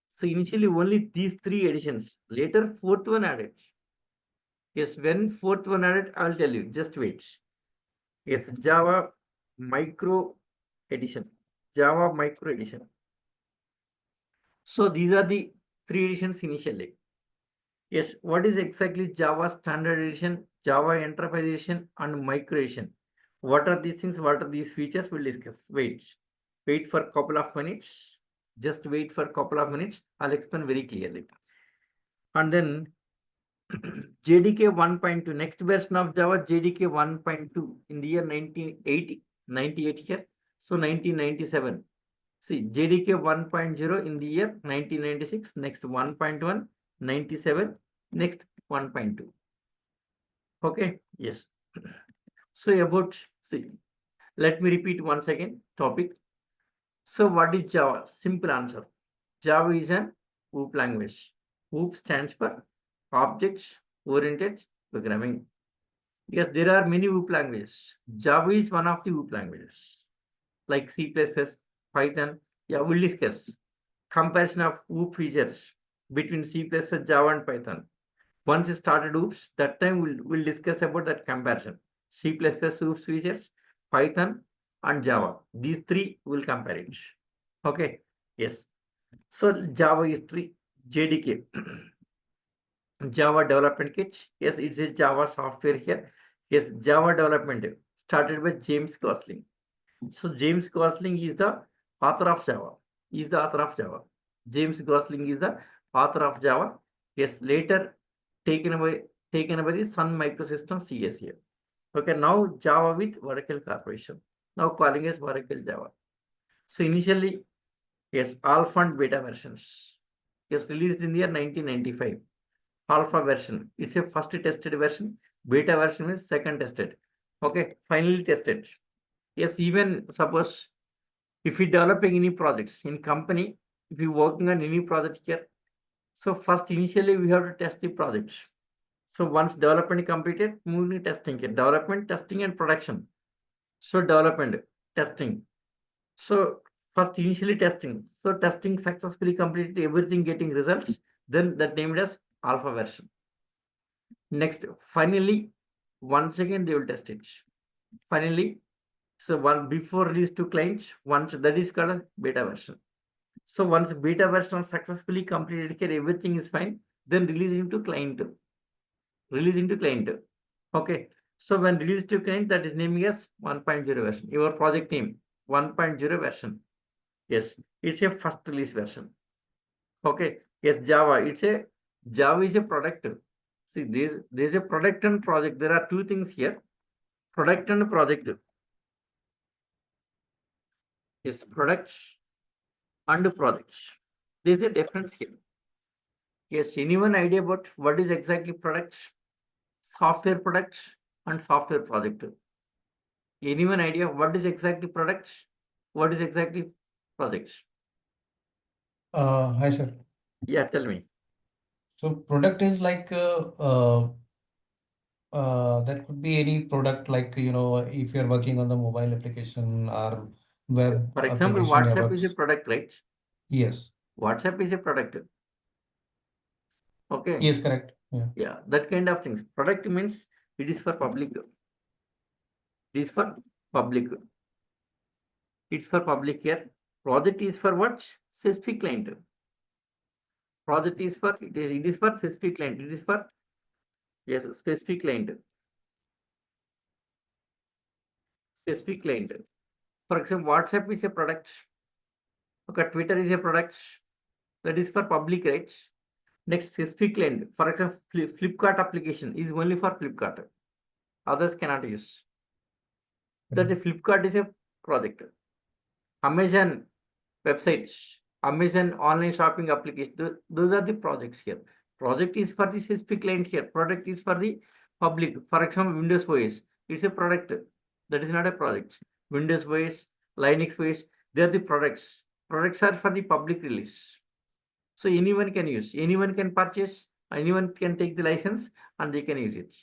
So initially only these 3 editions. Later fourth one added. Yes, when fourth one added, I'll tell you. Just wait. Yes, Java Micro Edition. So these are the 3 editions initially. Yes, what is exactly Java Standard Edition, Java Enterprise Edition, and Micro Edition? What are these things? What are these features? We'll discuss. Wait for a couple of minutes. Just wait for a couple of minutes. I'll explain very clearly. And then JDK 1.2, next version of Java, JDK 1.2 in the year 98 here. So 1997. See, JDK 1.0 in the year 1996, next 1.1, 97, next 1.2. Okay, yes. So about, see, let me repeat once again topic. So what is Java? Simple answer. Java is an OOP language. OOP stands for Object Oriented Programming. Yes, there are many OOP languages. Java is one of the OOP languages. Like C++, Python. Yeah, we'll discuss comparison of OOP features between C++, Java, and Python. Once you started OOPs, that time we'll discuss about that comparison. C++ OOPs features, Python, and Java. These 3 will compare it. Okay. Yes. So Java is 3. JDK, Java Development Kit. Yes, it's a Java software here. Yes, Java development started by James Gosling. So James Gosling is the author of Java. Is the author of Java. James Gosling is the author of Java. Yes, later taken by the Sun Microsystems CS here. Okay, now Java with Oracle Corporation. Now calling as Oracle Java. So initially, yes, alpha and beta versions. Yes, released in the year 1995. Alpha version, it's a first tested version. Beta version is second tested. Okay, finally tested. Yes, even suppose if you developing any projects in company, if you working on any project here, so first initially we have to test the project. So once development completed, moving testing here, development, testing, and production. So development, testing. So first initially testing. So testing successfully completed, everything getting results. Then that named as alpha version. Next, finally, once again they will test it. Finally, so one before release to clients, once that is called a beta version. So once beta version successfully completed here, everything is fine. Then release into client. Release into client. Okay. So when release to client, that is naming as 1.0 version. Your project name 1.0 version. Yes, it's a first release version. Okay. Yes, Java. It's a Java is a product. See, there's a product and project. There are two things here. Product and project. Yes, product and project. There's a difference here. Yes, anyone idea about what is exactly product? Software product and software project. Anyone idea what is exactly product? What is exactly project? Hi, sir. Yeah, tell me. So product is like that could be any product, like if you're working on the mobile application or web For example, application. WhatsApp is a product, right? Yes. WhatsApp is a product. Okay. Yes, correct. Yeah. Yeah, that kind of things. Product means it is for public. It is for public. It's for public here. Project is for what? Specific client. Project is for it is for specific client. It is for yes, specific client. Specific client. For example, WhatsApp is a product. Okay, Twitter is a product. That is for public, right? Next, specific client. For example, Flipkart application is only for Flipkart. Others cannot use. That Flipkart is a project. Amazon websites, Amazon online shopping application. Those are the projects here. Project is for the specific client here. Product is for the public. For example, Windows OS. It's a product. That is not a project. Windows OS, Linux OS, they are the products. Products are for the public release. So anyone can use, anyone can purchase, anyone can take the license and they can use it.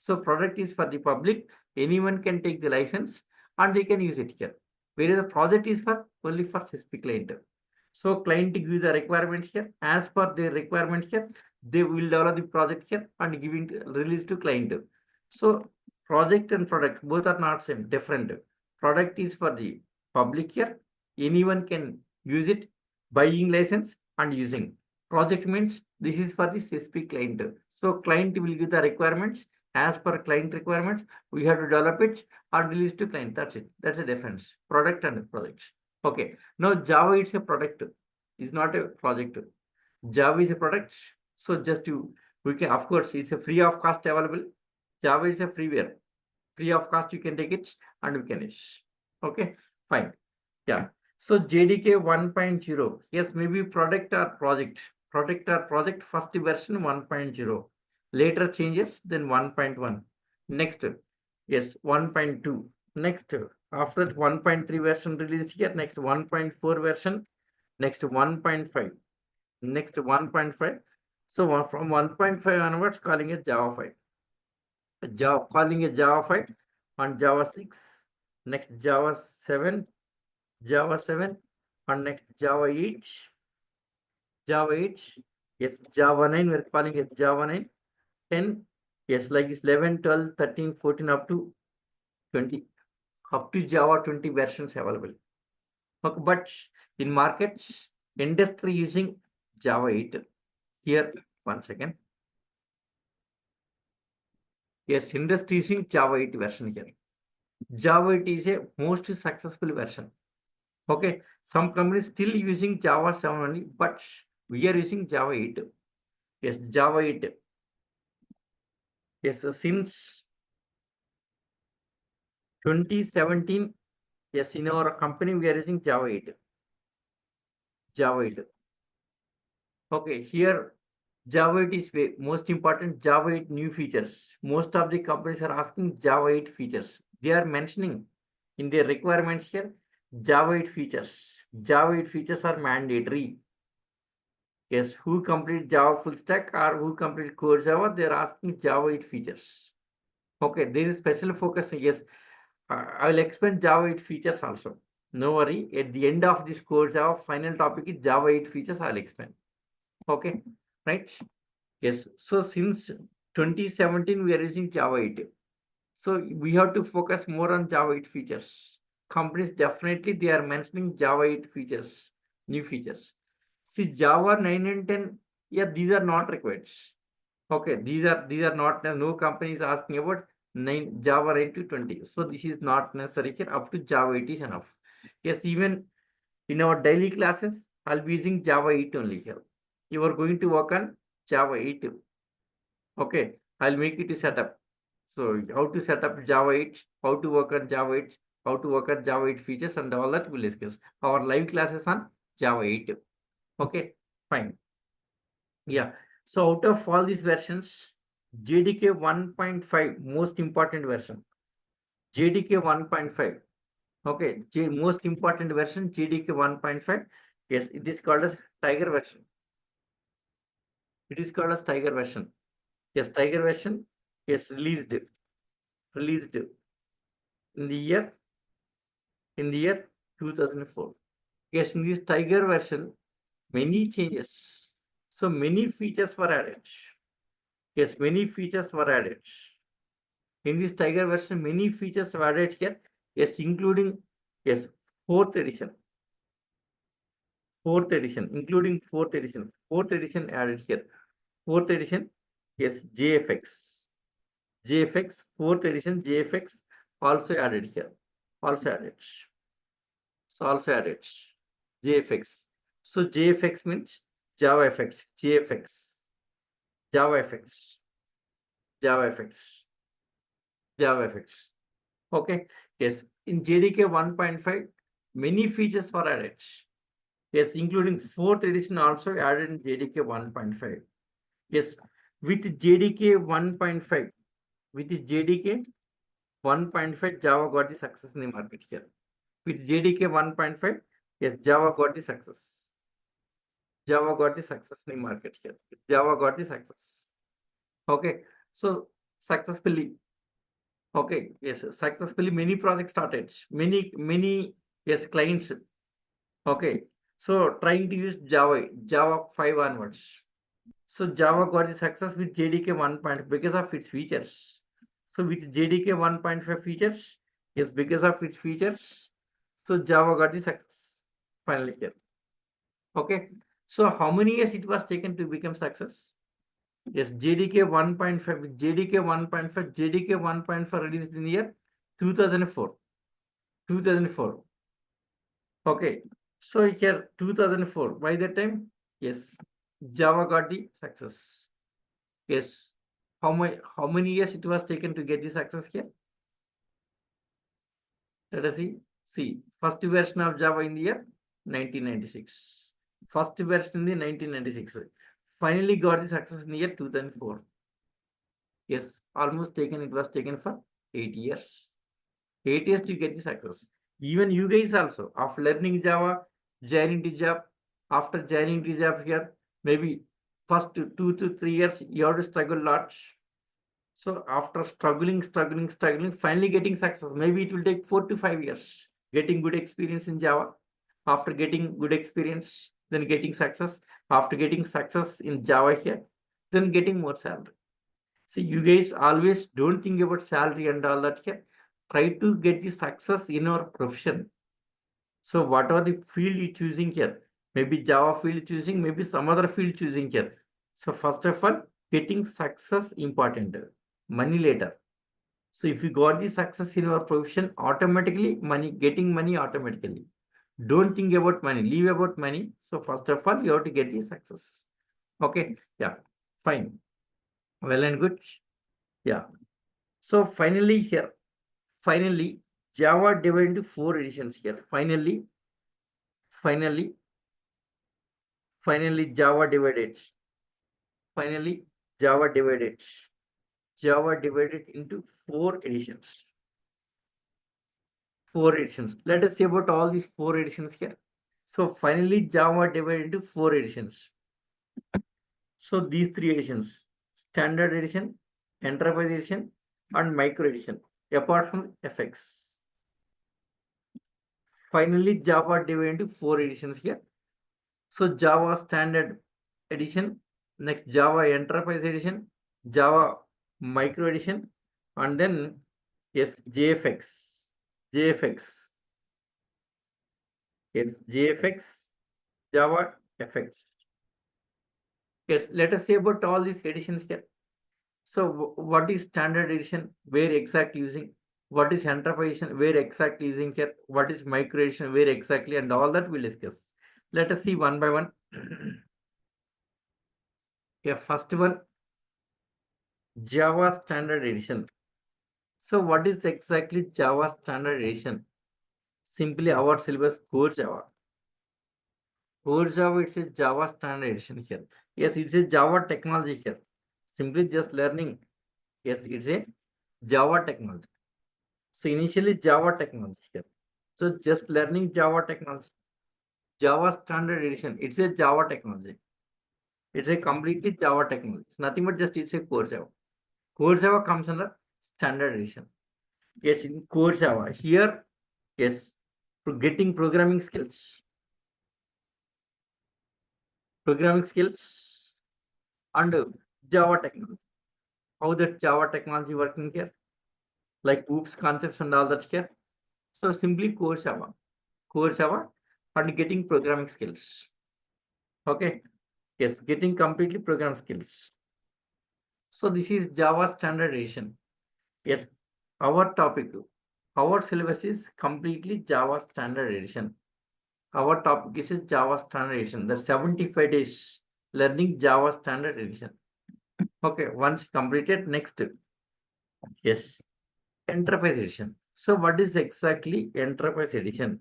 So product is for the public, anyone can take the license and they can use it here. Whereas the project is for only for specific client. So client gives the requirements here. As per their requirement here, they will develop the project here and giving release to client. So project and product both are not same, different. Product is for the public here. Anyone can use it, buying license and using. Project means this is for the specific client. So client will give the requirements. As per client requirements, we have to develop it and release to client. That's it. That's the difference. Product and project. Okay. Now Java is a product. It's not a project. Java is a product. So just we can, of course, it's a free of cost available. Java is a freeware. Free of cost, you can take it and we can use. Okay, fine. Yeah. So JDK 1.0. Yes, maybe product or project. Product or project, first version 1.0. Later changes, then 1.1. Next, yes, 1.2. Next, after 1.3 version released here, next 1.4 version, next 1.5, next 1.5. So from 1.5 onwards, calling it Java 5. Calling it Java 5 on Java 6, next Java 7, Java 7, and next Java 8, Java 8, yes, Java 9, we're calling it Java 9, 10, yes, like it's 11, 12, 13, 14, up to 20, up to Java 20 versions available. Okay, but in market, industry using Java 8. here, 1 second. Yes, industry using Java 8 version here. Java 8 is a most successful version. Okay, some companies still using Java 7 only, but we are using Java 8. Yes, Java 8. Yes, since 2017, yes, in our company we are using Java 8. Java 8. Okay, here Java 8 is most important. Java 8 new features. Most of the companies are asking Java 8 features. They are mentioning in their requirements here Java 8 features. Java 8 features are mandatory. Yes, who complete Java full stack or who complete core Java, they are asking Java 8 features. Okay, there is special focus. Yes, I will explain Java 8 features also. No worry. At the end of this core Java, final topic is Java 8 features. I'll explain. Okay, right? Yes. So since 2017, we are using Java 8. So we have to focus more on Java 8 features. Companies definitely they are mentioning Java 8 features, new features. See Java 9 and 10, yeah, these are not required. Okay, these are not, no company is asking about 9 Java 9 to 20. So this is not necessary here. Up to Java 8 is enough. Yes, even in our daily classes, I'll be using Java 8 only here. You are going to work on Java 8. Okay, I'll make it a setup. So how to set up Java 8, how to work on Java 8, how to work on Java 8 features, and all that we'll discuss. Our live classes on Java 8. Okay, fine. Yeah. So out of all these versions, JDK 1.5, most important version. JDK 1.5. Okay, most important version, JDK 1.5. Yes, it is called as Tiger version. It is called as Tiger version. Yes, Tiger version. Yes, released in the year 2004. Yes, in this Tiger version, many changes. So many features were added. Yes, many features were added. In this Tiger version, many features were added here. Yes, including, yes, fourth edition, including fourth edition added here. Fourth edition, yes, JFX, fourth edition, JFX also added here, also added. So also added JFX. So JFX means Java effects, JFX, Java effects, Java effects, Java effects. Okay. Yes. In JDK 1.5, many features were added. Yes, including fourth edition also added in JDK 1.5. Yes, with JDK 1.5, Java got the success in the market here. With JDK 1.5, yes, Java got the success. Java got the success in the market here. Java got the success. Okay, so successfully. Okay, yes, successfully many projects started. Many yes clients. Okay, so trying to use Java 5 onwards. So Java got the success with JDK 1.5 because of its features. So with JDK 1.5 features, yes, because of its features, so Java got the success finally here. Okay, so how many years it was taken to become success? Yes, JDK 1.5 with JDK 1.5, JDK 1.5 released in the year 2004. 2004. Okay, so here 2004. By that time, yes, Java got the success. Yes, how many years it was taken to get the success here? Let us see. See, first version of Java in the year 1996. First version in the 1996. Finally got the success in the year 2004. Yes, almost taken. It was taken for 8 years. 8 years to get the success. Even you guys also, after learning Java, joining the job, after joining the job here, maybe first 2 to 3 years, you have to struggle a lot. So after struggling, finally getting success, maybe it will take 4 to 5 years, getting good experience in Java. After getting good experience, then getting success. After getting success in Java here, then getting more salary. See, you guys always don't think about salary and all that here. Try to get the success in our profession. So whatever the field you're choosing here, maybe Java field choosing, maybe some other field choosing here. So first of all, getting success important, money later. So if you got the success in your profession, automatically getting money automatically. Don't think about money, leave about money. So first of all, you have to get the success. Okay, yeah, fine. Well and good. Yeah. So finally Java divided into 4 editions here. Finally, Java divided. Finally, Java divided. Java divided into 4 editions. 4 editions. Let us see about all these 4 editions here. So finally, Java divided into 4 editions. So these 3 editions: standard edition, enterprise edition, and micro edition, apart from FX. Finally, Java divided into 4 editions here. So Java standard edition, next Java enterprise edition, Java micro edition, and then yes, JFX. Yes, JFX, Java FX. Yes, let us say about all these editions here. So what is standard edition? Where exactly using? What is enterprise edition? Where exactly using here? What is micro edition? Where exactly? And all that we'll discuss. Let us see one by one. Yeah, first one, Java standard edition. So what is exactly Java standard edition? Simply our syllabus core Java. Core Java, it's a Java standard edition here. Yes, it's a Java technology here. Simply just learning. Yes, it's a Java technology. So initially Java technology here. So just learning Java technology. Java standard edition, it's a Java technology. It's a completely Java technology. It's nothing but just it's a core Java. Core Java comes under standard edition. Yes, in core Java. Here, yes, for getting programming skills. And Java technology. How that Java technology working here? Like OOPS concepts and all that here. So simply core Java and getting programming skills. Okay. Yes, getting completely program skills. So this is Java standard edition. Yes, our topic, our syllabus is completely Java standard edition. Our topic is Java standard edition. That's 75 days learning Java standard edition. Okay, once completed, next. Yes, enterprise edition. So what is exactly enterprise edition?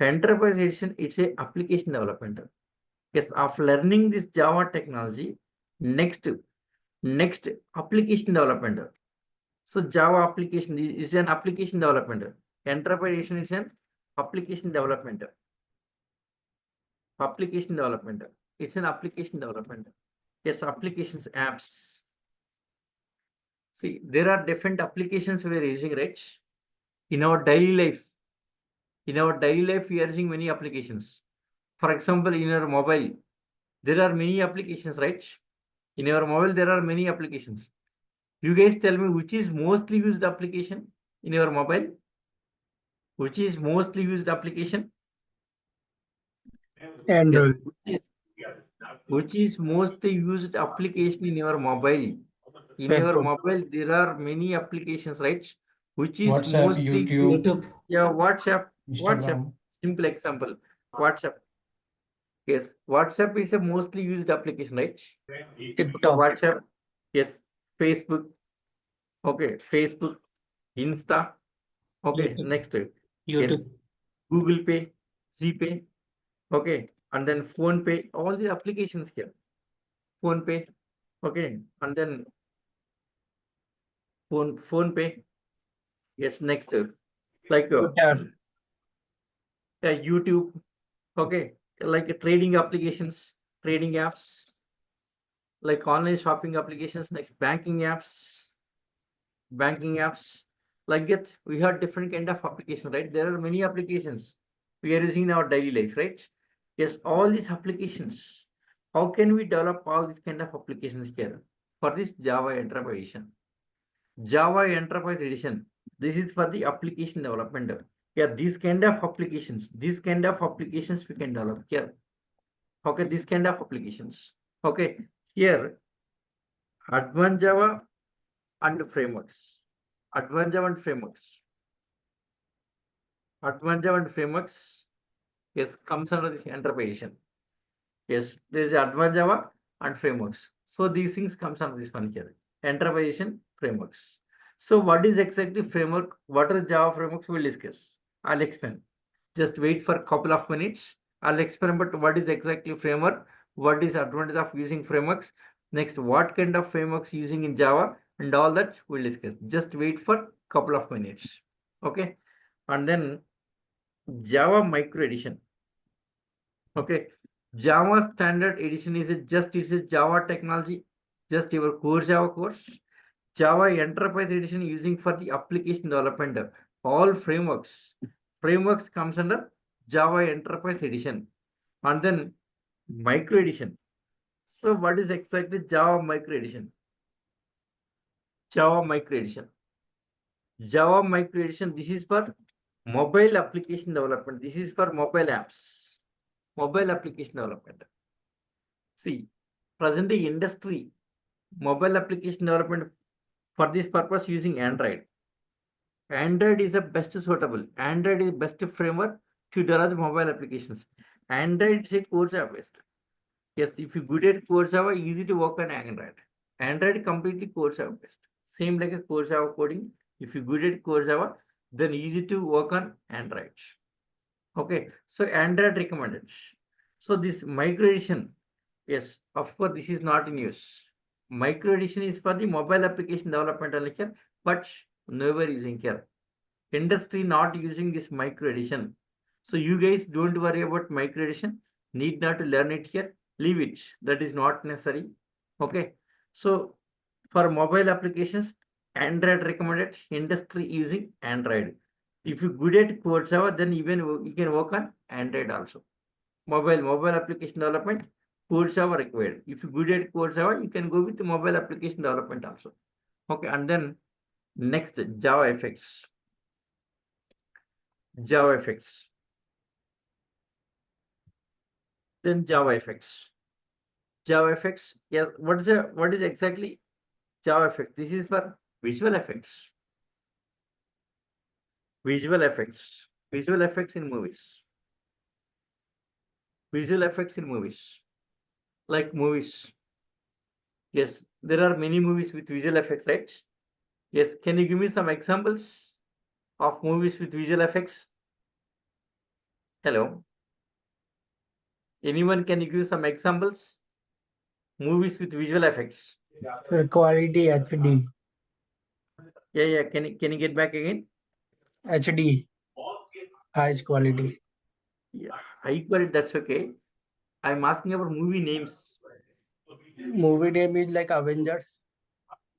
Enterprise edition, it's a application development. Yes, of learning this Java technology, next application development. So Java application is an application development. Enterprise edition is an application development. It's an application development. Yes, applications, apps. See, there are different applications we are using, right? In our daily life. We are using many applications. For example, in your mobile, there are many applications, right? In your mobile, there are many applications. You guys tell me which is mostly used application in your mobile? Which is mostly used application? Android. Yes. Which is mostly used application in your mobile? In your Facebook. mobile, there are many applications, right? Which is WhatsApp, mostly YouTube, yeah, WhatsApp. Instagram. Simple example. WhatsApp. Yes, WhatsApp is a mostly used application, right? TikTok. WhatsApp. Yes, Facebook. Okay, Facebook, Insta. Okay, YouTube. next. Yes, Google Pay, GPay. Okay, and then Phone Pay. All the applications here. Phone Pay. Okay, and then Phone Pay. Yes, next. Like Twitter. YouTube. Okay, like trading applications, trading apps, like online shopping applications, next banking apps. Like that, we have different kind of application, right? There are many applications we are using in our daily life, right? Yes, all these applications. How can we develop all these kind of applications here for this Java Enterprise Edition? Java Enterprise Edition. This is for the application development. Yeah, these kind of applications we can develop here. Okay, this kind of applications. Okay, Here, Advanced Java and frameworks. Advanced Java and frameworks. Advanced Java and frameworks, yes, comes under this enterprise. Yes, there is Advanced Java and frameworks. So these things comes under this one here. Enterprise frameworks. So what is exactly framework? What are Java frameworks? We'll discuss. I'll explain. Just wait for a couple of minutes. I'll explain about what is exactly framework, what is advantage of using frameworks, next what kind of frameworks using in Java, and all that we'll discuss. Just wait for a couple of minutes. Okay. And then Java micro edition. Okay. Java standard edition is it's a Java technology, just your core Java course. Java enterprise edition using for the application development. All frameworks comes under Java enterprise edition. And then micro edition. So what is exactly Java micro edition? Java micro edition. Java micro edition, this is for mobile application development. This is for mobile apps. Mobile application development. See, presently industry, mobile application development for this purpose using Android. Android is the best suitable. Android is best framework to develop mobile applications. Android is a core Java based. Yes, if you good at core Java, easy to work on Android. Android completely core Java based. Same like a core Java coding. If you good at core Java, then easy to work on Android. Okay, so Android recommended. So this migration, yes, of course, this is not in use. Micro edition is for the mobile application development only here, but never using here. Industry not using this micro edition. So you guys don't worry about micro edition. Need not to learn it here. Leave it. That is not necessary. Okay. So for mobile applications, Android recommended. Industry using Android. If you good at core Java, then even you can work on Android also. Mobile application development, core Java required. If you good at core Java, you can go with the mobile application development also. Okay, and then next Java effects. Java effects. Then Java effects. Java effects. Yes, what is exactly Java effect? This is for visual effects. Visual effects. Visual effects in movies. Visual effects in movies. Like movies. Yes, there are many movies with visual effects, right? Yes, can you give me some examples of movies with visual effects? Hello. Anyone can you give some examples? Movies with visual effects. Quality HD. Yeah. Can you get back again? HD. Highest quality. Yeah, high quality, that's okay. I'm asking about movie names. Movie name is like Avengers.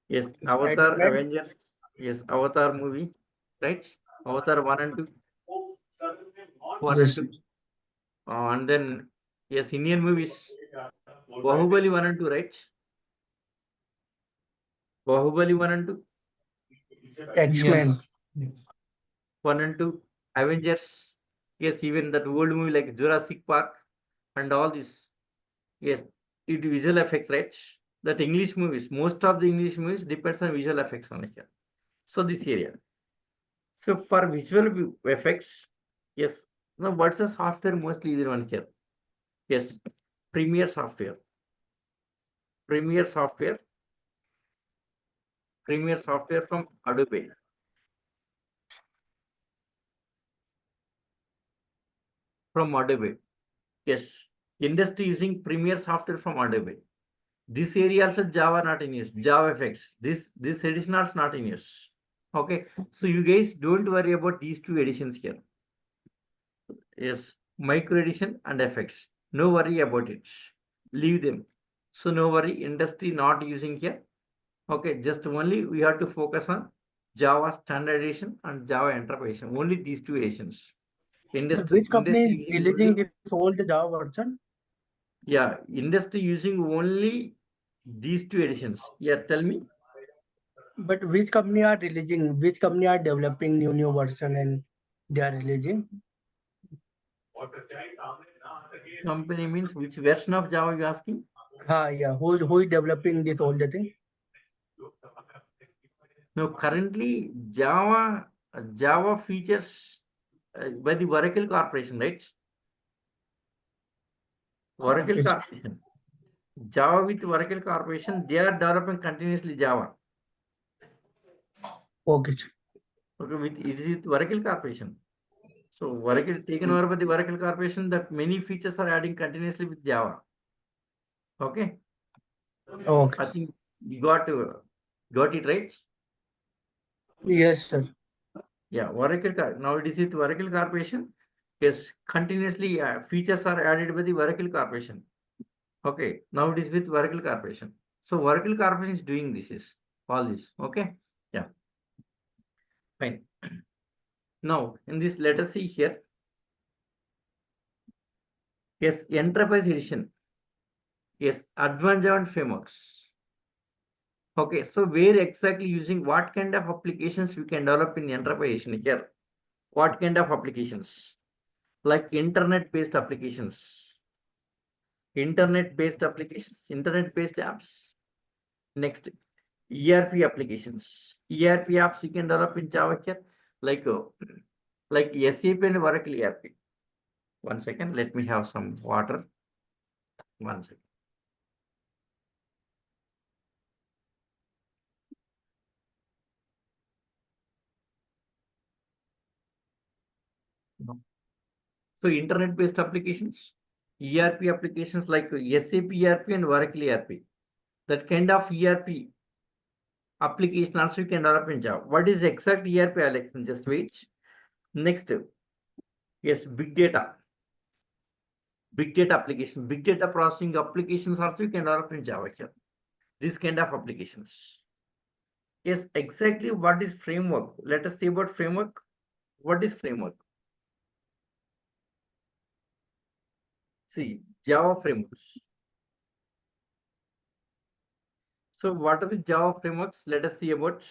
Yes, Avatar, Spider-Man. Avengers. Yes, Avatar movie, right? Avatar 1 and 2. 1 and Yes. 2. And then, yes, Indian movies. Bahubali 1 and 2, right? Bahubali 1 and 2. X-Men. Yes. Yes. 1 and 2. Avengers. Yes, even that old movie like Jurassic Park and all this. Yes, it visual effects, right? That English movies, most of the English movies depends on visual effects only here. So this area. So for visual effects, yes. Now what's the software mostly used one here? Yes, Premiere software. Premiere software. Premiere software from Adobe. From Adobe. Yes, industry using Premiere software from Adobe. This area also Java not in use. Java effects. This edition also not in use. Okay, so you guys don't worry about these two editions here. Yes, micro edition and effects. No worry about it. Leave them. So no worry, industry not using here. Okay, just only we have to focus on Java standard edition and Java enterprise edition. Only these two editions. Which company is using releasing only, this old Java version? yeah, industry using only these two editions. Yeah, tell me. But which company are releasing? Which company are developing new version and they are releasing? Company means which version of Java you asking? Yeah. Who is developing this all the thing? Now, currently, Java features by the Oracle Corporation, right? Oracle Okay. Corporation. Java with Oracle Corporation, they are developing continuously Java. Okay. Okay, it is with Oracle Corporation. So Oracle taken over by the Oracle Corporation, that many features are adding continuously with Java. Okay, I Okay. think you got it right. Yes, sir. Yeah, now it is with Oracle Corporation. Yes, continuously features are added by the Oracle Corporation. Okay, now it is with Oracle Corporation. So Oracle Corporation is doing this is all this. Okay, yeah, fine. Now in this, let us see here. Yes, Enterprise Edition. Yes, advanced frameworks. Okay, so where exactly using what kind of applications we can develop in the enterprise edition here? What kind of applications? Like internet-based applications. Internet-based applications, internet-based apps. Next, ERP applications. ERP apps you can develop in Java here, like SAP and Oracle ERP. 1 second, let me have some water. 1 second. No. So internet-based applications, ERP applications like SAP ERP and Oracle ERP. That kind of ERP application also you can develop in Java. What is exact ERP, Alex? Just wait. Next, yes, big data. Big data application, big data processing applications also you can develop in Java here. This kind of applications. Yes, exactly what is framework? Let us see about framework. What is framework? See, Java frameworks. So what are the Java frameworks? Let us see about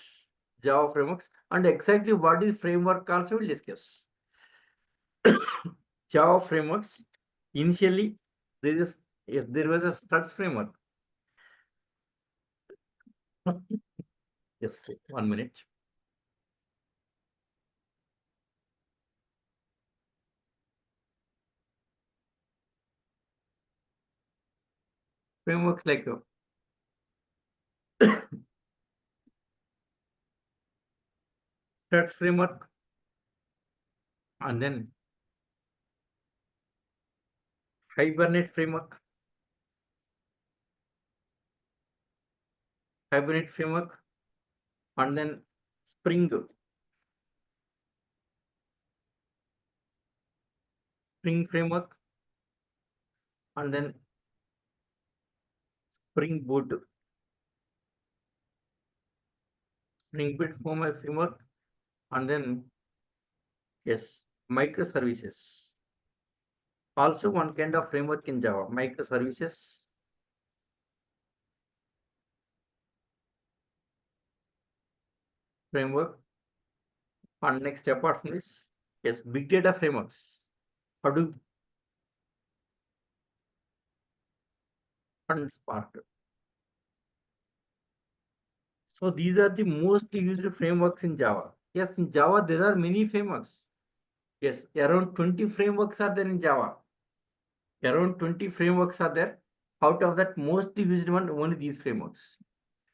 Java frameworks and exactly what is framework also we'll discuss. Java frameworks. Initially, there was a struts framework. Just wait 1 minute. Frameworks like struts framework, and then Hibernate framework, and then Spring framework, and then Spring Boot framework, and then yes, microservices. Also one kind of framework in Java, microservices. Framework. And next, apart from this, yes, big data frameworks. Hadoop and Spark. So these are the most used frameworks in Java. Yes, in Java there are many frameworks. Yes, around 20 frameworks are there in Java. Around 20 frameworks are there. Out of that, most used one, only these frameworks.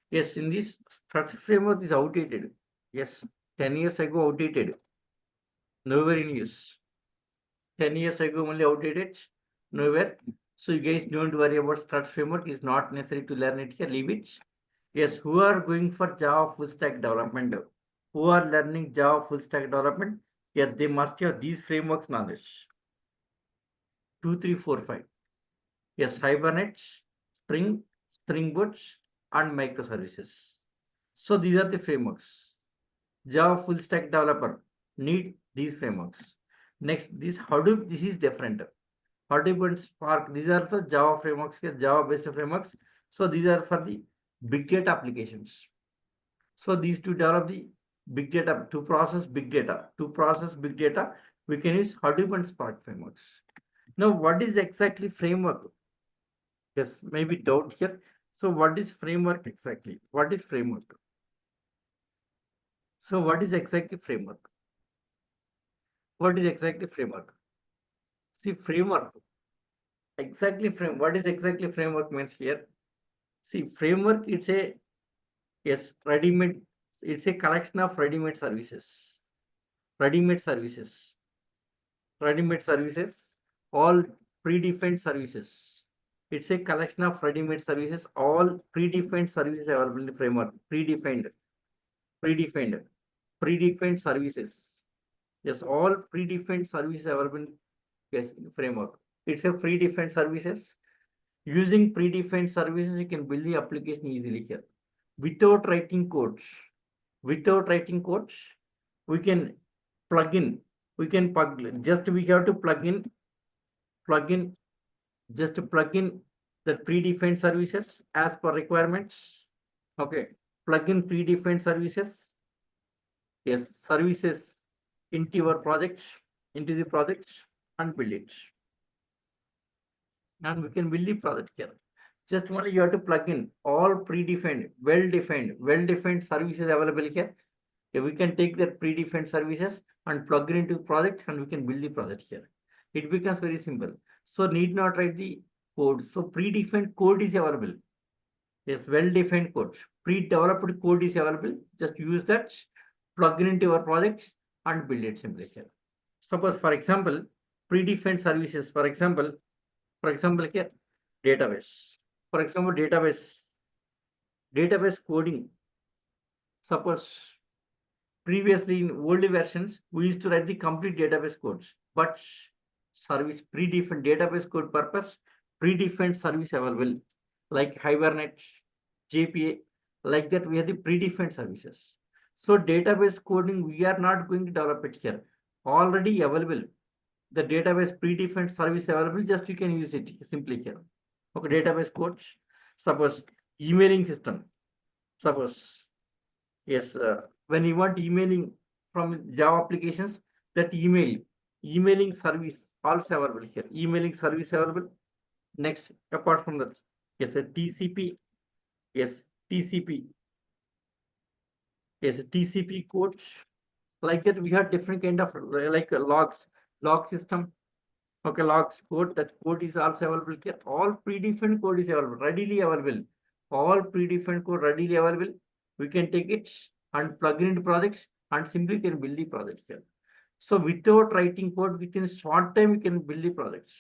Yes, in this structure framework is outdated. Yes, 10 years ago outdated. Nowhere in use. 10 years ago only outdated. Nowhere. So you guys don't worry about structure framework. It's not necessary to learn it here. Leave it. Yes, who are going for Java full stack development? Who are learning Java full stack development? Yes, they must have these frameworks knowledge. 2, 3, 4, 5. Yes, Hibernate, Spring, Spring Boot, and microservices. So these are the frameworks. Java full stack developer need these frameworks. Next, this Hadoop, this is different. Hadoop and Spark, these are also Java frameworks, Java-based frameworks. So these are for the big data applications. So these to develop the big data, to process big data, we can use Hadoop and Spark frameworks. Now, what is exactly framework? Yes, maybe doubt here. So what is framework exactly? What is framework? So what is exactly framework? What is exactly framework? See, framework. What is exactly framework means here? See, framework, it's a, yes, ready-made, it's a collection of ready-made services. Ready-made services. Ready-made services, all predefined services. It's a collection of ready-made services, all predefined services available in the framework. Predefined services. Yes, all predefined services available. Yes, in framework. It's a predefined services. Using predefined services, you can build the application easily here. Without writing codes, we can plug in. We can we have to plug in, just to plug in the predefined services as per requirements. Okay, plug in predefined services. Yes, services into your project, into the project, and build it. And we can build the project here. Just only you have to plug in all predefined, well-defined services available here. Okay, we can take that predefined services and plug it into project, and we can build the project here. It becomes very simple. So need not write the code. So predefined code is available. Yes, well-defined code. Pre-developed code is available. Just use that, plug it into your project, and build it simply here. Suppose, for example, predefined services. For example, here, database. For example, database coding. Suppose previously in old versions, we used to write the complete database codes, but service predefined database code purpose, predefined service available, like Hibernate, JPA, like that we have the predefined services. So database coding, we are not going to develop it here. Already available. The database predefined service available, just you can use it simply here. Okay, database codes. Suppose emailing system. Suppose, yes, when you want emailing from Java applications, that emailing service also available here. Emailing service available. Next, apart from that, yes, a TCP. Yes, TCP. Yes, TCP codes. Like that, we have different kind of like log system. Okay, logs code, that code is also available here. All predefined code is available, readily available. All predefined code readily available. We can take it and plug it into projects and simply can build the project here. So without writing code, within a short time, we can build the projects.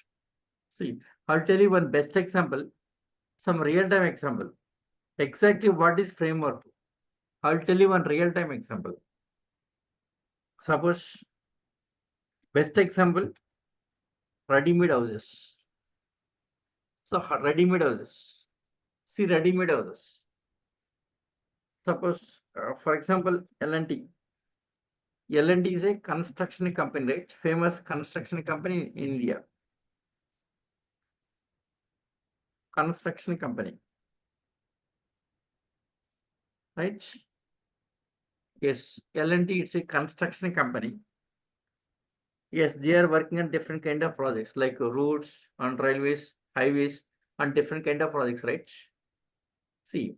See, I'll tell you one best example, some real-time example. Exactly what is framework? I'll tell you one real-time example. Suppose, best example, ready-made houses. So ready-made houses. See, ready-made houses. Suppose, for example, L&T. L&T is a construction company, right? Famous construction company in India. Construction company, right? Yes, L&T, it's a construction company. Yes, they are working on different kind of projects like roads, on railways, highways, and different kind of projects, right? See,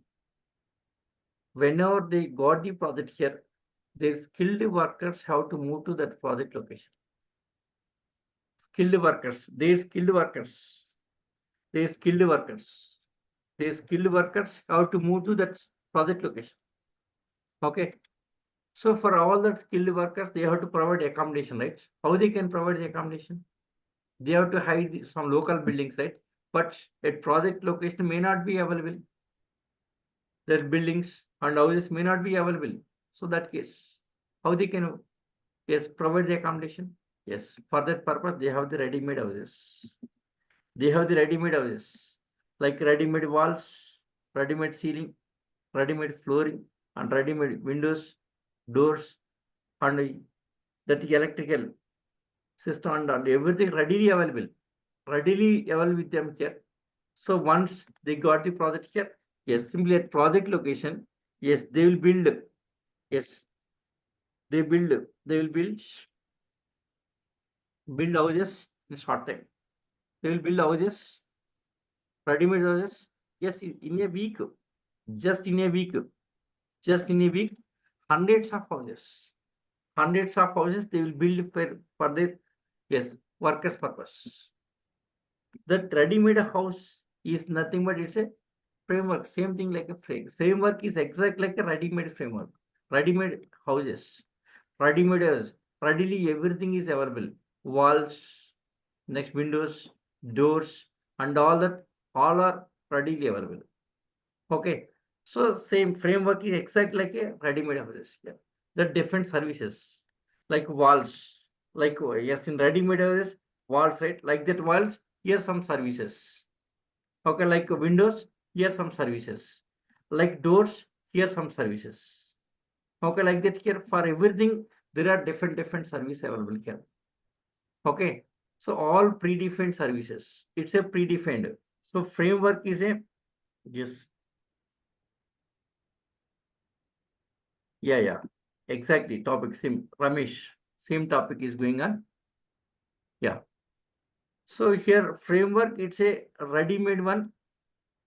whenever they got the project here, their skilled workers have to move to that project location. Skilled workers, their skilled workers have to move to that project location. Okay. So for all that skilled workers, they have to provide accommodation, right? How they can provide the accommodation? They have to hide some local buildings, right? But at project location may not be available. Their buildings and houses may not be available. So that case, how they can, yes, provide the accommodation? Yes, for that purpose, they have the ready-made houses. Like ready-made walls, ready-made ceiling, ready-made flooring, and ready-made windows, doors, and that electrical system and everything readily available with them here. So once they got the project here, yes, simply at project location, yes, they will build. Yes, they will build houses in short time. They will build houses ready-made houses. Yes, in a week, just in a week, hundreds of houses they will build for their workers purpose. That ready-made house is nothing but it's a framework. Same thing like a framework is exact like a ready-made framework. Ready-made houses, ready-made houses, readily everything is available. Walls, next windows, doors, and all that all are readily available. Okay, so same framework is exact like a ready-made houses. Yeah. The different services like walls, like yes, in ready-made houses, walls, right? Like that walls, here some services. Okay, like windows, here some services. Like doors, here some services. Okay, like that here for everything, there are different services available here. Okay, so all predefined services. It's a predefined. So framework is a yes. Yeah, exactly. Topic same. Ramesh, same topic is going on. Yeah. So here framework, it's a ready-made one.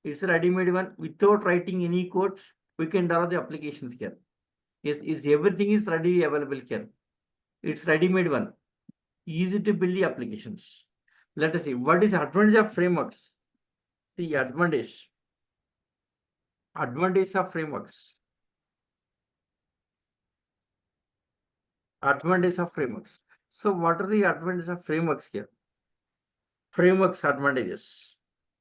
It's a ready-made one without writing any code. We can develop the applications here. Yes, it's everything is readily available here. It's ready-made one. Easy to build the applications. Let us see what is advantage of frameworks. The advantage of frameworks. Advantage of frameworks. So what are the advantages of frameworks here? Frameworks advantages.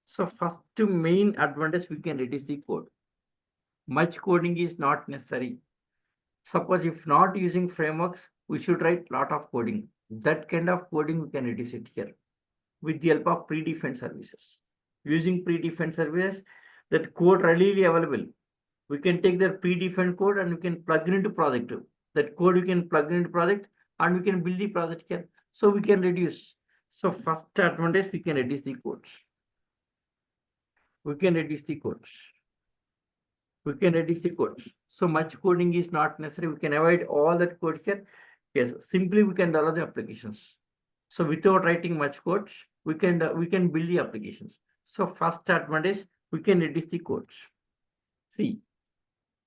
So first main advantage, we can reduce the code. Much coding is not necessary. Suppose if not using frameworks, we should write lot of coding. That kind of coding we can reduce it here with the help of predefined services. Using predefined services, that code readily available. We can take that predefined code and we can plug it into project. That code we can plug into project and we can build the project here. So we can reduce. So first advantage, we can reduce the codes. We can reduce the codes. We can reduce the codes. So much coding is not necessary. We can avoid all that code here. Yes, simply we can develop the applications. So without writing much code, we can build the applications. So first advantage, we can reduce the codes. See,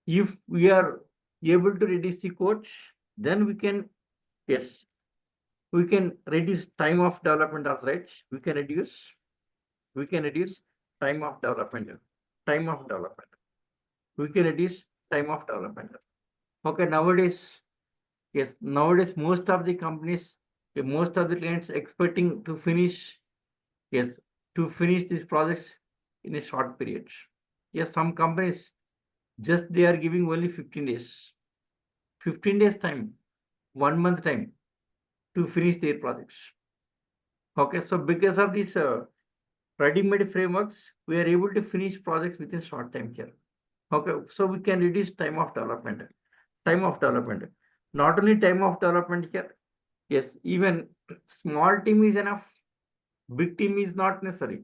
if we are able to reduce the codes, then we can reduce time of development as right. We can reduce time of development. We can reduce time of development. Okay, nowadays, most of the companies, most of the clients expecting to finish, these projects in a short period. Yes, some companies just they are giving only 15 days. 15 days time, 1 month time to finish their projects. Okay, so because of these ready-made frameworks, we are able to finish projects within short time here. Okay, so we can reduce time of development. Not only time of development here, yes, even small team is enough. Big team is not necessary.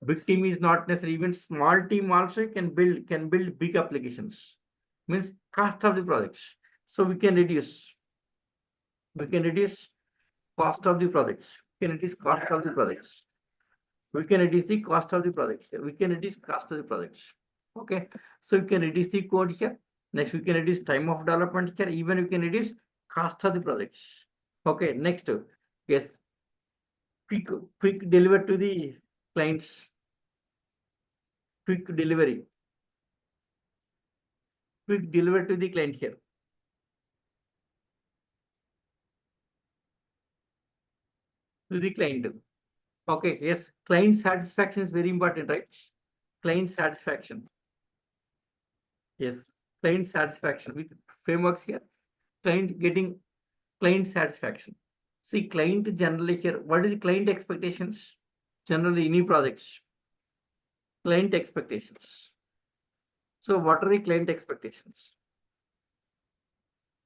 Even small team also can build big applications. Means cost of the projects. So we can reduce cost of the projects. We can reduce cost of the projects. We can reduce the cost of the projects. We can reduce cost of the projects. Okay, so we can reduce the code here. Next, we can reduce time of development here. Even we can reduce cost of the projects. Okay, next, yes, quick deliver to the clients. Quick deliver to the client here. To the client. Okay, yes, client satisfaction is very important, right? Client satisfaction. Yes, client satisfaction with frameworks here. Client satisfaction. See, client generally here, what is the client expectations? Generally, any projects. Client expectations. So, what are the client expectations?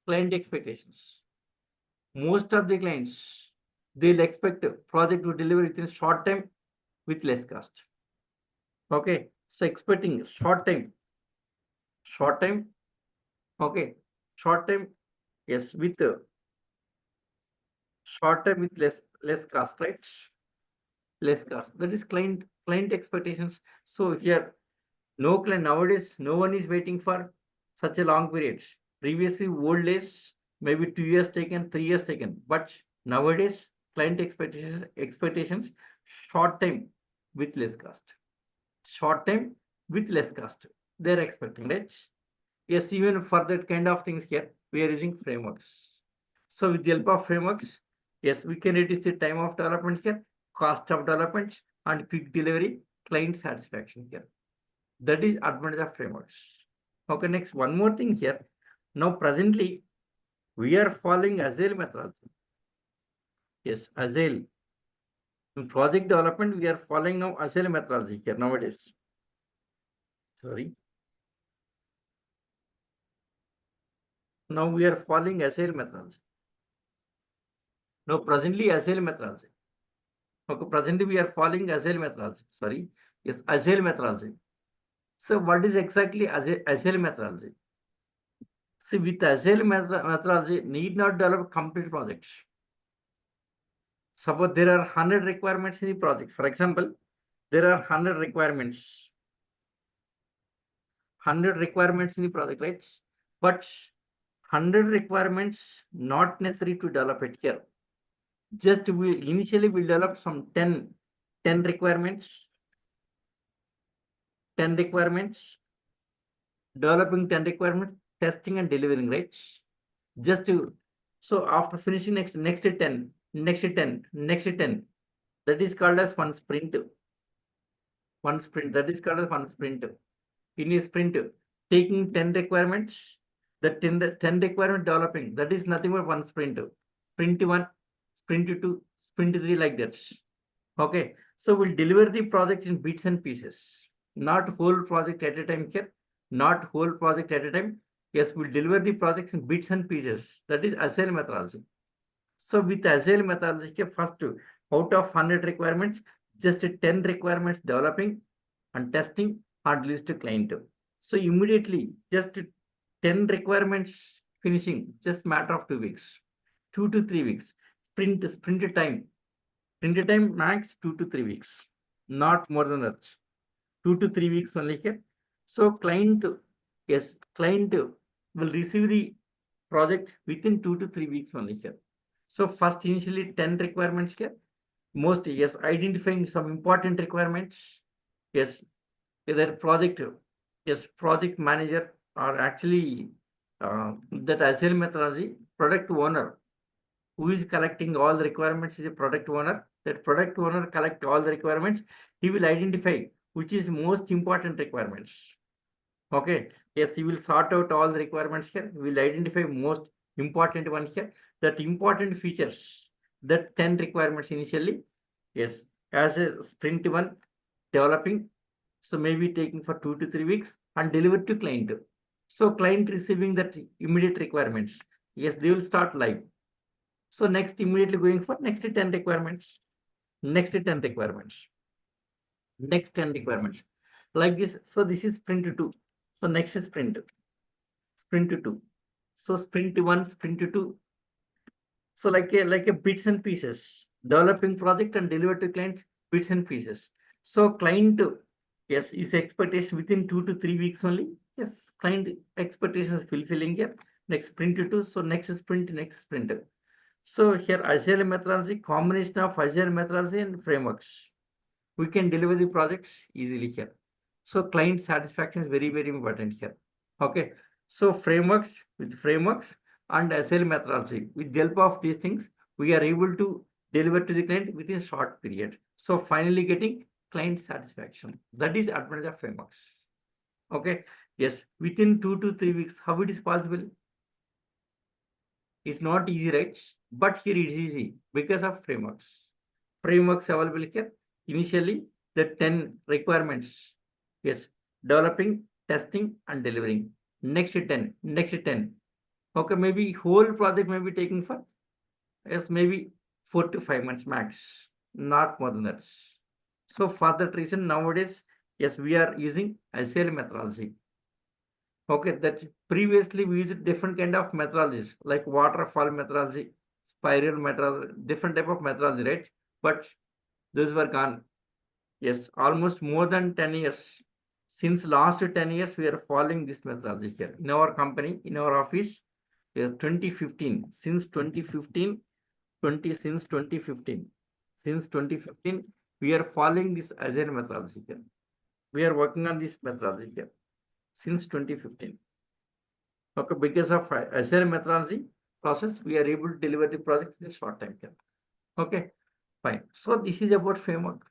Client expectations. Most of the clients, they'll expect a project to deliver within short time with less cost. Okay, so expecting short time. Okay, short time, yes, with short time with less cost, right? less cost. That is client expectations. So here, no client nowadays, no one is waiting for such a long period. Previously, old days, maybe 2 years taken, 3 years taken. But nowadays, client expectations, short time with less cost. Short time with less cost. They're expecting, right? Yes, even for that kind of things here, we are using frameworks. So with the help of frameworks, yes, we can reduce the time of development here, cost of development, and quick delivery, client satisfaction here. That is advantage of frameworks. Okay, next, one more thing here. Now, presently, we are following Agile methodology. Yes, Agile. In project development, we are following now Agile methodology here nowadays. Sorry. Now we are following Agile methodology. Now, presently, Agile methodology. Okay, presently we are following Agile methodology. Sorry. Yes, Agile methodology. So what is exactly Agile methodology? See, with Agile methodology, need not develop complete projects. Suppose there are 100 requirements in the project. For example, there are 100 requirements. 100 requirements in the project, right? But 100 requirements not necessary to develop it here. Just we initially will develop some 10 requirements. 10 requirements. Developing 10 requirements, testing and delivering, right? Just to, so after finishing next 10, next 10, next 10, that is called as one sprint. One sprint, that is called as one sprint. In a sprint, taking 10 requirements, the 10 requirement developing, that is nothing but one sprint. Sprint 1, sprint 2, sprint 3, like that. Okay, so we'll deliver the project in bits and pieces, not whole project at a time here, not whole project at a time. Yes, we'll deliver the project in bits and pieces. That is Agile methodology. So with Agile methodology, first out of 100 requirements, just 10 requirements developing and testing and release to client. So immediately just 10 requirements finishing, just matter of 2 weeks, 2 to 3 weeks. Sprint time max 2 to 3 weeks, not more than that. 2 to 3 weeks only here. So client, yes, client will receive the project within 2 to 3 weeks only here. So first initially 10 requirements here. Most, yes, identifying some important requirements. Yes, that project, yes, project manager or actually that Agile methodology, product owner who is collecting all the requirements is a product owner. That product owner collect all the requirements. He will identify which is most important requirements. Okay. Yes, he will sort out all the requirements here. We will identify most important one here. That important features, that 10 requirements initially. Yes, as a sprint 1 developing. So maybe taking for 2 to 3 weeks and delivered to client. So client receiving that immediate requirements. Yes, they will start live. So next immediately going for next 10 requirements. Next 10 requirements. Next 10 requirements. Like this. So this is sprint 2. So next is sprint 2. So sprint 1, sprint 2. So like a bits and pieces, developing project and deliver to client bits and pieces. So client, yes, is expectation within 2 to 3 weeks only. Yes, client expectations fulfilling here. Next sprint 2. So next sprint, next sprint. So here Agile methodology, combination of Agile methodology and frameworks. We can deliver the projects easily here. So client satisfaction is very, very important here. Okay. So frameworks, with frameworks and Agile methodology, with the help of these things, we are able to deliver to the client within a short period. So finally getting client satisfaction. That is advantage of frameworks. Okay. Yes. Within 2 to 3 weeks, how it is possible? It's not easy, right? But here it is easy because of frameworks. Frameworks available here. Initially, the 10 requirements. Yes, developing, testing, and delivering. Next 10, next 10. Okay, maybe whole project may be taking for, yes, maybe 4 to 5 months max, not more than that. So for that reason, nowadays, yes, we are using Agile methodology. Okay, that previously we used different kind of methodologies like waterfall methodology, spiral methodology, different type of methodology, right? But Those were gone. Yes, almost more than 10 years. Since last 10 years, we are following this methodology here. In our company, in our office, 2015, since 2015, since 2015, we are following this agile methodology here. We are working on this methodology here since 2015. Okay, because of agile methodology process, we are able to deliver the project in a short time here. Okay, fine. So this is about framework.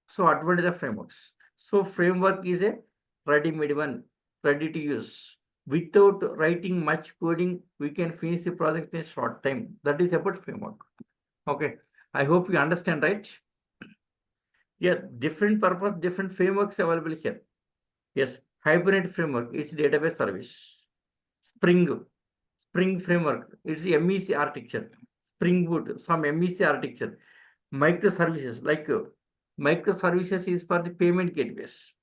So advantage of frameworks. So framework is a ready-made one, ready to use. Without writing much coding, we can finish the project in a short time. That is about framework. Okay, I hope you understand, right? Yeah, different purpose, different frameworks available here. Yes, Hibernate framework, it's database service. Spring framework, it's the MEC architecture. Spring Boot, some MEC architecture. Microservices, like microservices is for the payment gateways.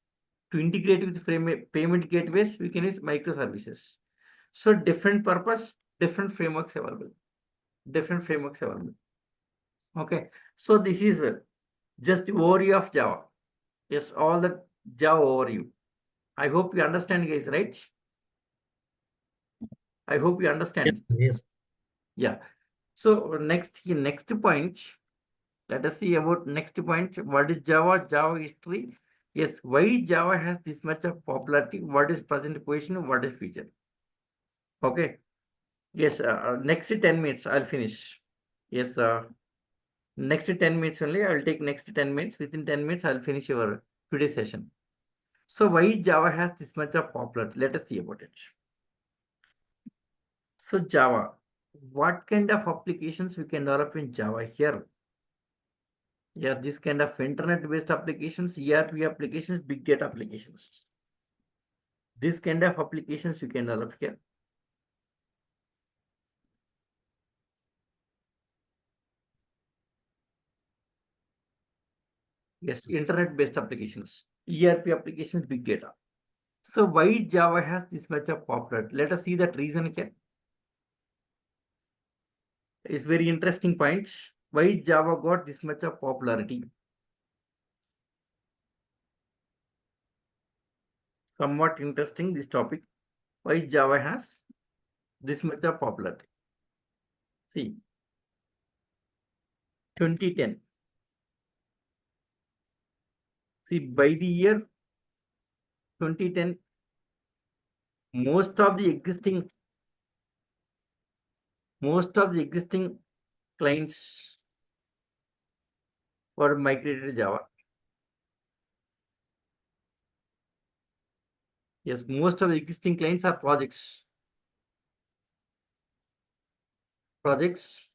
To integrate with payment gateways, we can use microservices. So different purpose, different frameworks available. Different frameworks available. Okay, so this is just overview of Java. Yes, all the Java overview. I hope you understand, guys, right? I hope you understand. Yes. Yeah. So next point. Let us see about next point. What is Java? Java history. Yes, why Java has this much of popularity? What is present position? What is future? Okay. Yes, next 10 minutes, I'll finish. Yes, next 10 minutes only. I'll take next 10 minutes. Within 10 minutes, I'll finish your today's session. So why Java has this much of popularity? Let us see about it. So Java, what kind of applications we can develop in Java here? Yeah, this kind of internet-based applications, ERP applications, big data applications. This kind of applications you can develop here. Yes, internet-based applications, ERP applications, big data. So why Java has this much of popularity? Let us see that reason here. It's very interesting point. Why Java got this much of popularity? Somewhat interesting, this topic. Why Java has this much of popularity? See, 2010. See, by the year 2010, most of the existing clients were migrated to Java. Yes, most of the existing clients are projects. Projects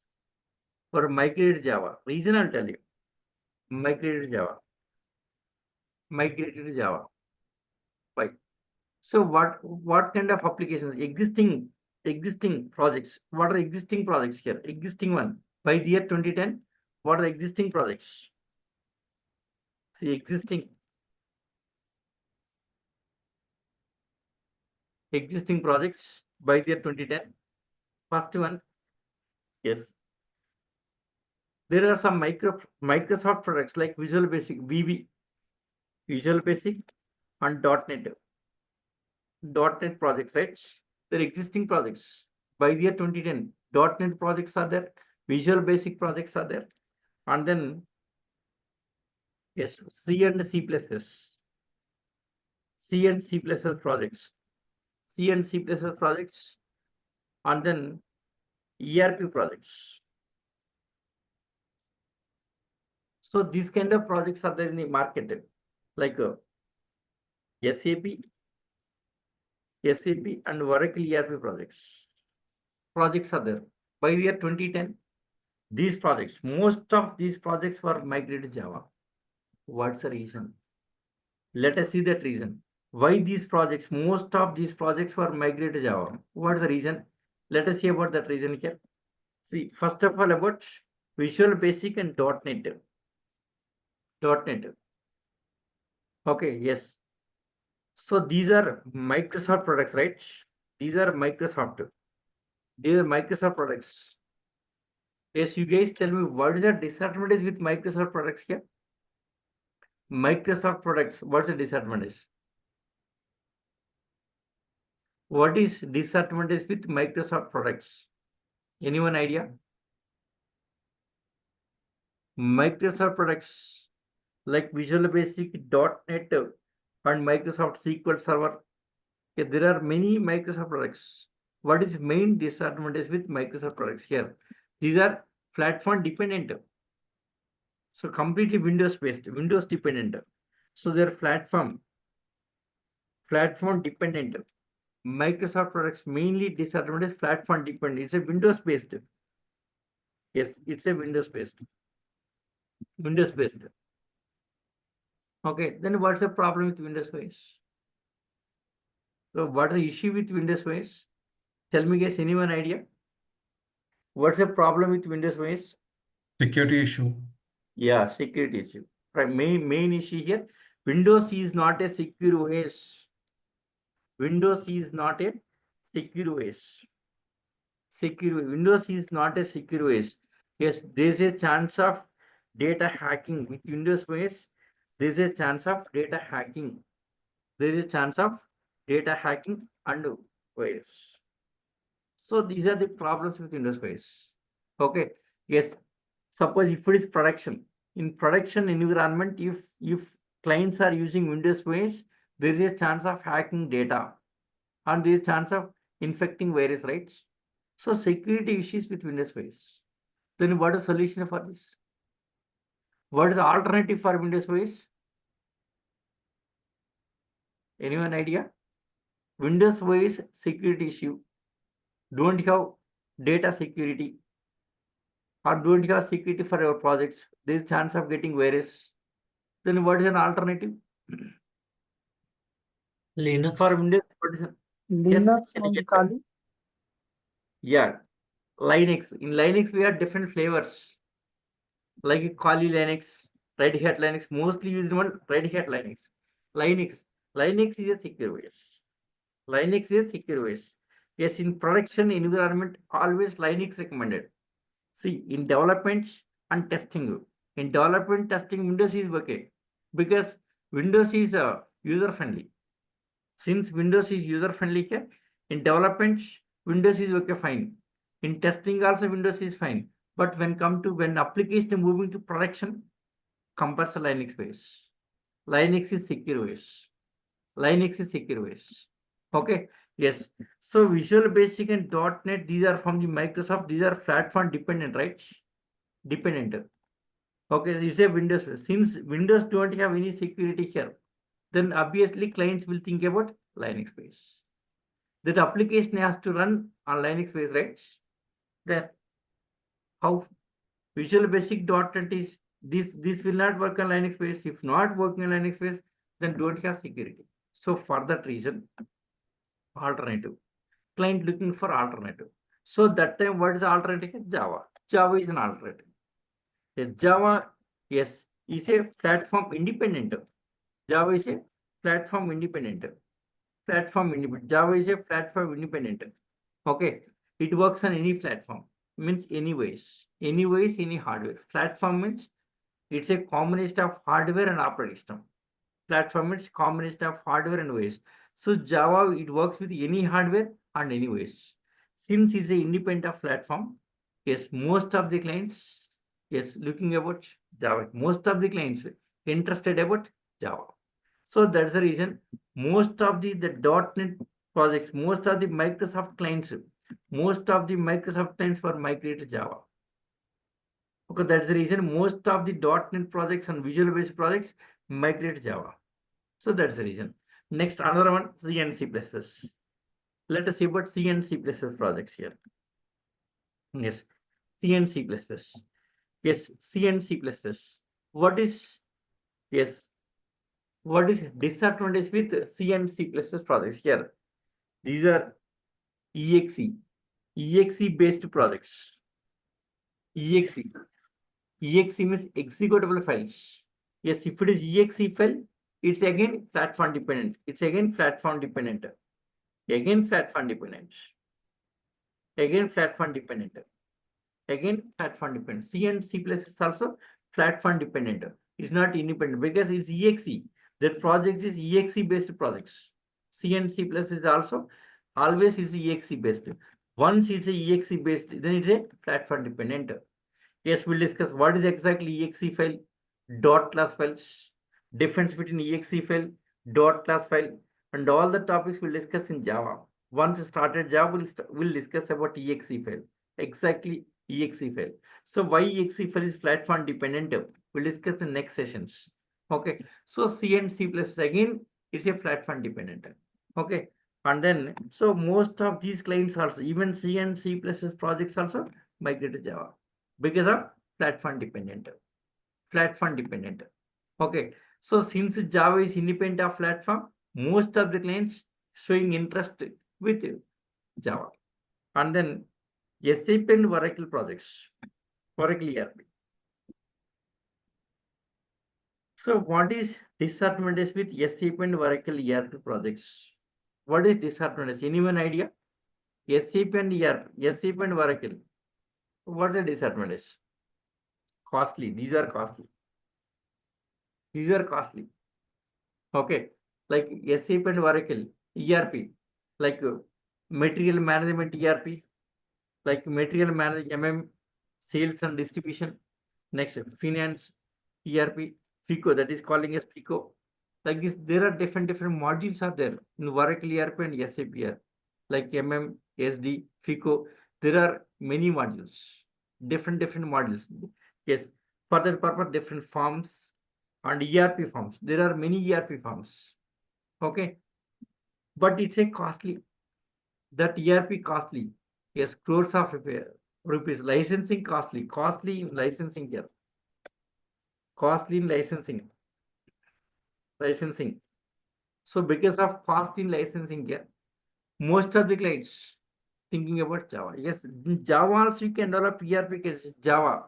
were migrated to Java. Reason I'll tell you. Migrated to Java. Migrated to Java. Why? So what kind of applications? Existing projects. What are existing projects here? Existing one. By the year 2010, what are the existing projects? See, existing projects by the year 2010. First one, yes. There are some Microsoft products like Visual Basic, VB, Visual Basic, and .NET projects, right? They're existing projects. By the year 2010, .NET projects are there, Visual Basic projects are there, and then yes, C and C++, C and C++ projects, C and C++ projects, and then ERP projects. So these kind of projects are there in the market, like SAP and Oracle ERP projects. Projects are there. By the year 2010, these projects, most of these projects were migrated to Java. What's the reason? Let us see that reason. Why these projects, most of these projects were migrated to Java. What's the reason? Let us see about that reason here. See, first of all, about Visual Basic and .NET. Okay, yes. So these are Microsoft products, right? These are Microsoft. These are Microsoft products. Yes, you guys tell me what is the disadvantage with Microsoft products here? Microsoft products, what's the disadvantage? What is disadvantage with Microsoft products? Anyone idea? Microsoft products like Visual Basic, .NET, and Microsoft SQL Server. Okay, there are many Microsoft products. What is main disadvantage with Microsoft products here? These are platform dependent. So completely Windows based, Windows dependent. So they're platform dependent. Microsoft products mainly disadvantage platform dependent. It's a Windows based. Yes, it's a Windows based. Windows based. Okay, then what's the problem with Windows OS? So what's the issue with Windows OS? Tell me guys, anyone idea? What's the problem with Windows OS? Security issue. Yeah, security issue. Right, main issue here. Windows is not a secure OS. Windows is not a secure OS. Windows is not a secure OS. Yes, there's a chance of data hacking with Windows OS. There's a chance of data hacking. There is a chance of data hacking and OS. So these are the problems with Windows OS. Okay. Yes. Suppose if it is production, in production environment, if clients are using Windows OS, there is a chance of hacking data and there is chance of infecting virus, right? So security issues with Windows OS. Then what is the solution for this? What is the alternative for Windows OS? Anyone idea? Windows OS security issue. Don't have data security or don't have security for your projects. There is chance of getting virus. Then what is an alternative? Linux. For Windows, what is an- Linux can I and get that? Kali. Yeah, Linux. In Linux, we have different flavors like Kali Linux, Red Hat Linux. Mostly used one Red Hat Linux. Linux is a secure OS. Linux is a secure OS. Yes, in production environment, always Linux recommended. See, in development and testing, in development testing, Windows is okay because Windows is user friendly. Since Windows is user friendly here, in development, Windows is okay, fine. In testing also, Windows is fine. But when application moving to production, compares Linux base. Linux is secure OS. Linux is secure OS. Okay. Yes. So Visual Basic and .NET, these are from the Microsoft. These are platform dependent, right? Dependent. Okay. You say Windows. Since Windows don't have any security here, then obviously clients will think about Linux base. That application has to run on Linux base, right? Then how Visual Basic .NET is this will not work on Linux base. If not working on Linux base, then don't have security. So for that reason, alternative. Client looking for alternative. So that time, what is the alternative? Java. Java is an alternative. Yes, Java, yes, is a platform independent. Java is a platform independent. Java is a platform independent. Okay. It works on any platform. Means anyways, any hardware. Platform means it's a combination of hardware and operating system. Platform means combination of hardware and OS. So Java, it works with any hardware and any OS. Since it's an independent of platform, yes, most of the clients, yes, looking about Java. Most of the clients interested about Java. So that's the reason most of the .NET projects, most of the Microsoft clients were migrated to Java. Okay, that's the reason most of the .NET projects and Visual Basic projects migrate to Java. So that's the reason. Next, another one, C and C++. Let us see about C and C++ projects here. Yes, C and C++. Yes, C and C++. What is, yes, what is disadvantage with C and C++ projects here? These are EXE based projects. EXE means executable files. Yes, if it is EXE file, it's again platform dependent. Again platform dependent. Again platform dependent. C and C++ is also platform dependent. It's not independent because it's EXE. That project is EXE based projects. C and C plus is also always it's EXE based. Once it's a EXE based, then it's a platform dependent. Yes, we'll discuss what is exactly EXE file, dot class files, difference between EXE file, dot class file, and all the topics we'll discuss in Java. Once started Java, we'll discuss about EXE file, exactly EXE file. So why EXE file is platform dependent? We'll discuss in next sessions. Okay. So C and C plus again, it's a platform dependent. Okay. And then, so most of these clients also, even C and C plus projects also migrate to Java because of platform dependent. Platform dependent. Okay. So since Java is independent of platform, most of the clients showing interest with Java. And then SAP and Oracle projects, Oracle ERP. So what is disadvantage with SAP and Oracle ERP projects? What is disadvantage? Anyone idea? SAP and ERP, SAP and Oracle. What's the disadvantage? Costly. These are costly. These are costly. Okay. Like SAP and Oracle, ERP, like material management ERP, like material management, sales and distribution. Next, finance ERP, FICO, that is calling as FICO. Like this, there are different modules are there in Oracle ERP and SAP ERP, like SD, FICO. There are many modules, different modules. Yes, for that purpose, different forms and ERP forms. There are many ERP forms. Okay, but it's a costly. That ERP costly. Yes, crores of rupees. Licensing costly. Costly in licensing here. Costly in licensing. Licensing. So because of cost in licensing here, most of the clients thinking about Java. Yes, in Java also you can develop ERP case, Java.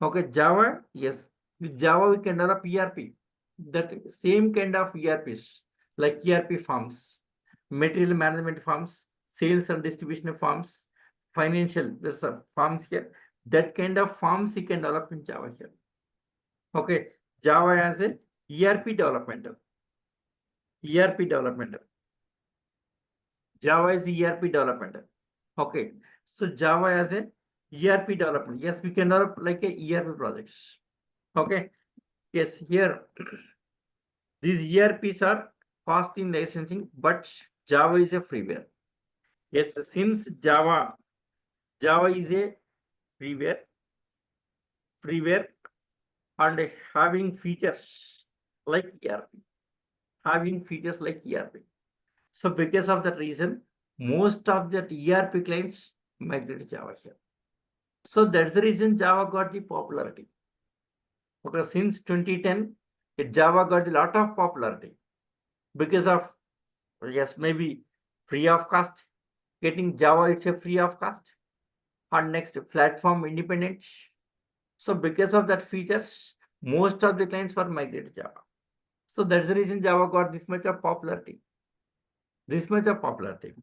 Okay, Java, yes. With Java we can develop ERP. That same kind of ERPs, like ERP forms, material management forms, sales and distribution forms, financial, there's a forms here. That kind of forms you can develop in Java here. Okay, Java as a ERP development. ERP development. Java is ERP development. Okay, so Java as a ERP development. Yes, we can develop like a ERP projects. Okay, yes, here these ERPs are cost in licensing, but Java is a freeware. Yes, since Java is a freeware and having features like ERP, having features like ERP. So because of that reason, most of that ERP clients migrate to Java here. So that's the reason Java got the popularity. Because since 2010, Java got a lot of popularity because of, yes, maybe free of cost. Getting Java, it's a free of cost. And next, platform independence. So because of that features, most of the clients were migrated to Java. So that's the reason Java got this much of popularity. This much of popularity,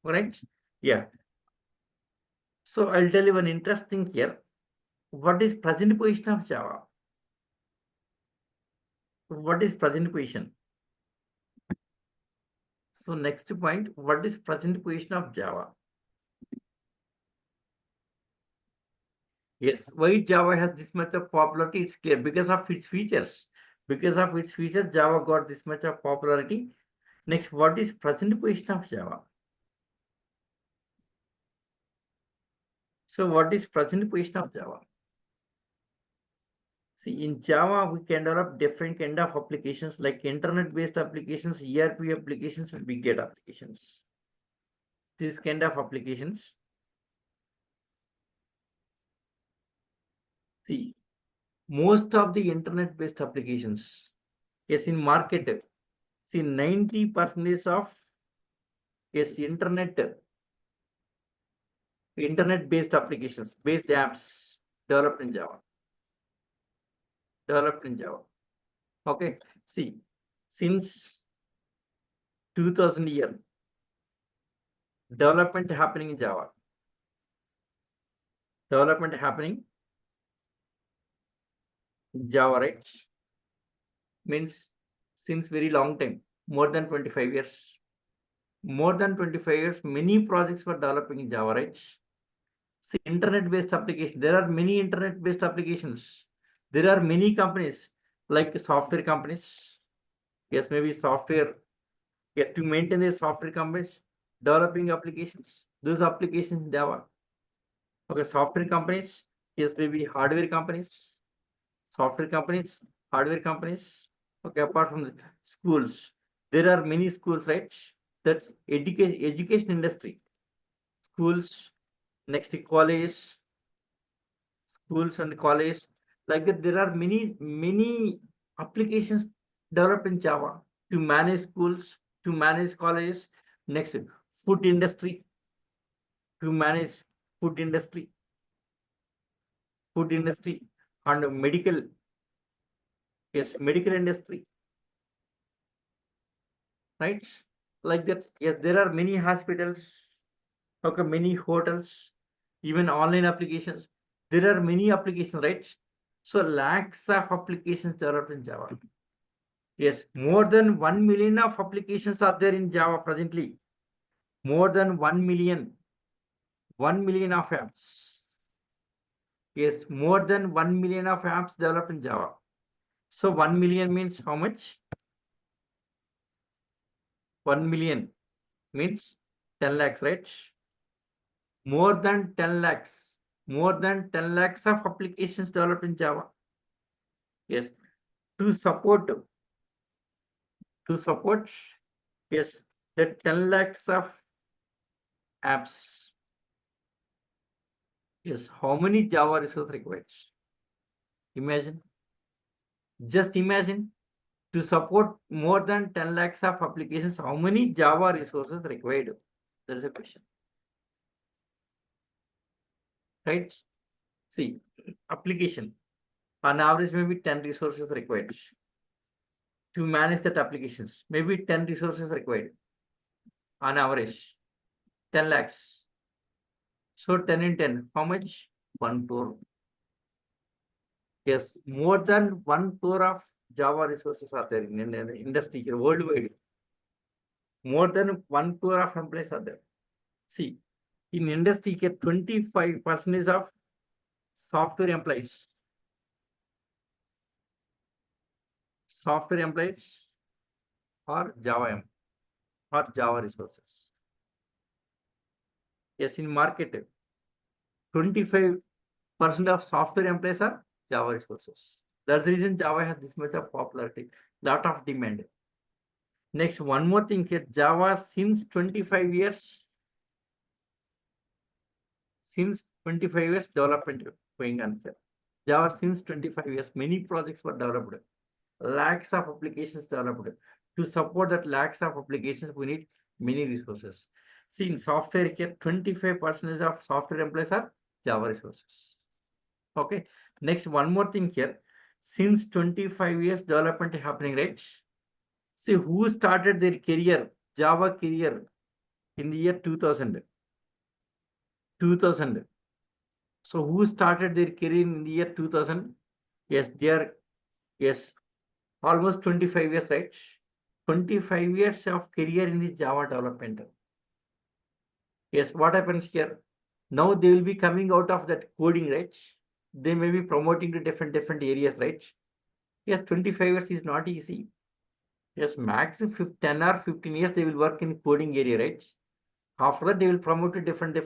right? Yeah. So I'll tell you one interesting here. What is present position of Java? What is present position? So next point, what is present position of Java? Yes, why Java has this much of popularity? It's clear because of its features. Because of its features, Java got this much of popularity. Next, what is present position of Java? So what is present position of Java? See, in Java, we can develop different kind of applications like internet-based applications, ERP applications, and big data applications. This kind of applications. See, most of the internet-based applications, yes, in market, see 90% of yes, internet-based applications, based apps developed in Java. Developed in Java. Okay, see, since 2000 year, development happening in Java. Development happening in Java, right? means since very long time, more than 25 years. More than 25 years, many projects were developing in Java, right? See, internet-based application. There are many internet-based applications. There are many companies like software companies. Yes, maybe software. Yeah, to maintain their software companies, developing applications. Those applications Java. Okay, software companies. Yes, maybe hardware companies. Software companies, hardware companies. Okay, apart from the schools, there are many schools, right? That education industry, schools, next college, schools and college, like that. There are many applications developed in Java to manage schools, to manage colleges. Next, food industry, to manage food industry, food industry, and medical. Yes, medical industry, right? Like that. Yes, there are many hospitals. Okay, many hotels, even online applications. There are many applications, right? So lakhs of applications developed in Java. Yes, more than 1 million of applications are there in Java presently. More than 1 million, 1 million of apps. Yes, more than 1 million of apps developed in Java. So 1 million means how much? 1 million means 10 lakhs, right? More than 10 lakhs. More than 10 lakhs of applications developed in Java. Yes, to support, yes, the 10 lakhs of apps. Yes, how many Java resources required? Imagine, just imagine, to support more than 10 lakhs of applications, how many Java resources required? That is a question, right? See, application, on average, maybe 10 resources required to manage that applications. Maybe 10 resources required on average, 10 lakhs. So 10 in 10, how much? 1 crore. Yes, more than 1 crore of Java resources are there in industry worldwide. More than 1 crore of employees are there. See, in industry, 25% of software employees. Software employees or Java resources. Yes, in market, 25% of software employees are Java resources. That's the reason Java has this much of popularity, lot of demand. Next, one more thing here, Java since 25 years, development going on here. Java since 25 years, many projects were developed, lakhs of applications developed. To support that lakhs of applications, we need many resources. See, in software here, 25% of software employees are Java resources. Okay. Next, one more thing here. Since 25 years development happening, right? See, who started their career, Java career, in the year 2000? 2000. So who started their career in the year 2000? Yes, they are, yes, almost 25 years, right? 25 years of career in the Java development. Yes, what happens here? Now they will be coming out of that coding, right? They may be promoting to different areas, right? Yes, 25 years is not easy. Yes, max 10 or 15 years they will work in coding area, right? After that, they will promote to different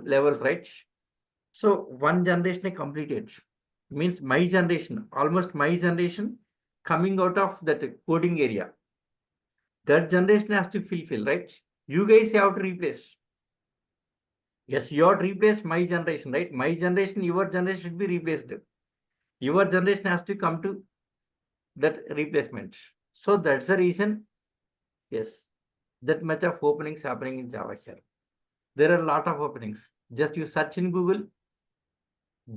levels, right? So one generation completed. Means my generation, almost my generation coming out of that coding area. That generation has to fulfill, right? You guys have to replace. Yes, you have to replace my generation, right? My generation, your generation should be replaced. Your generation has to come to that replacement. So that's the reason, yes, that much of openings happening in Java here. There are a lot of openings. Just you search in Google,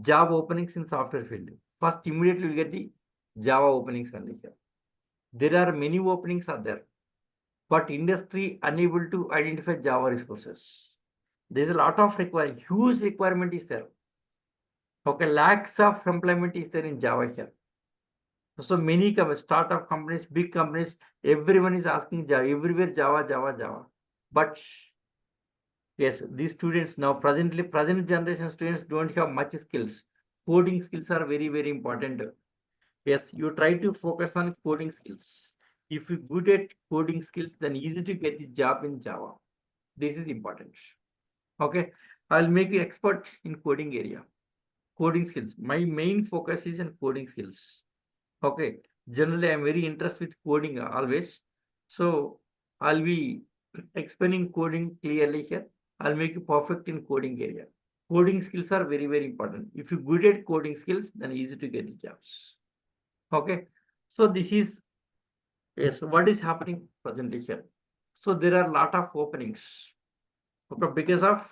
job openings in software field. First, immediately you get the Java openings only here. There are many openings are there, but industry unable to identify Java resources. There's a lot of huge requirement is there. Okay, lakhs of employment is there in Java here. So many startup companies, big companies, everyone is asking Java, everywhere Java, Java, Java. But yes, these students now present generation students don't have much skills. Coding skills are very, very important. Yes, you try to focus on coding skills. If you good at coding skills, then easy to get the job in Java. This is important. Okay, I'll make you expert in coding area. Coding skills. My main focus is in coding skills. Okay, generally I'm very interested with coding always. So I'll be explaining coding clearly here. I'll make you perfect in coding area. Coding skills are very, very important. If you're good at coding skills, then easy to get the jobs. Okay, so this is, yes, what is happening presently here. So there are a lot of openings. Okay, because of,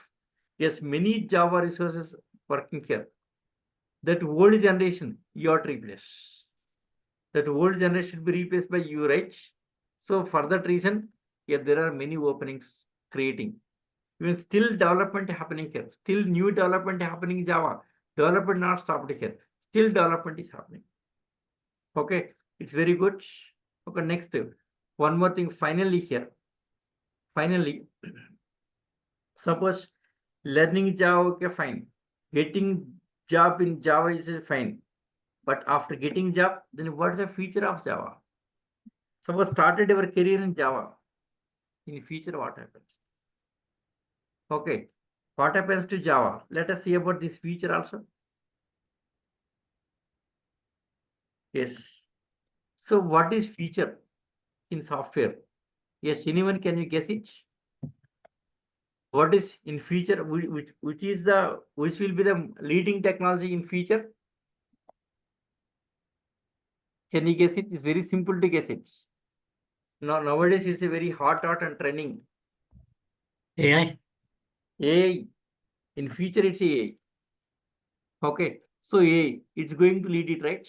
yes, many Java resources working here. That old generation you have to replace. That old generation should be replaced by you, right? So for that reason, yeah, there are many openings creating. Even still development happening here. Still new development happening in Java. Development not stopped here. Still development is happening. Okay, it's very good. Okay, next, one more thing finally here. Finally, suppose learning Java, okay, fine. Getting job in Java is fine. But after getting job, then what's the future of Java? Suppose started your career in Java. In future, what happens? Okay, what happens to Java? Let us see about this future also. Yes. So what is future in software? Yes, anyone can you guess it? What is in future? Which will be the leading technology in future? Can you guess it? It's very simple to guess it. Nowadays it's a very hot and trending. AI. AI. In future it's AI. Okay, so AI, it's going to lead it, right?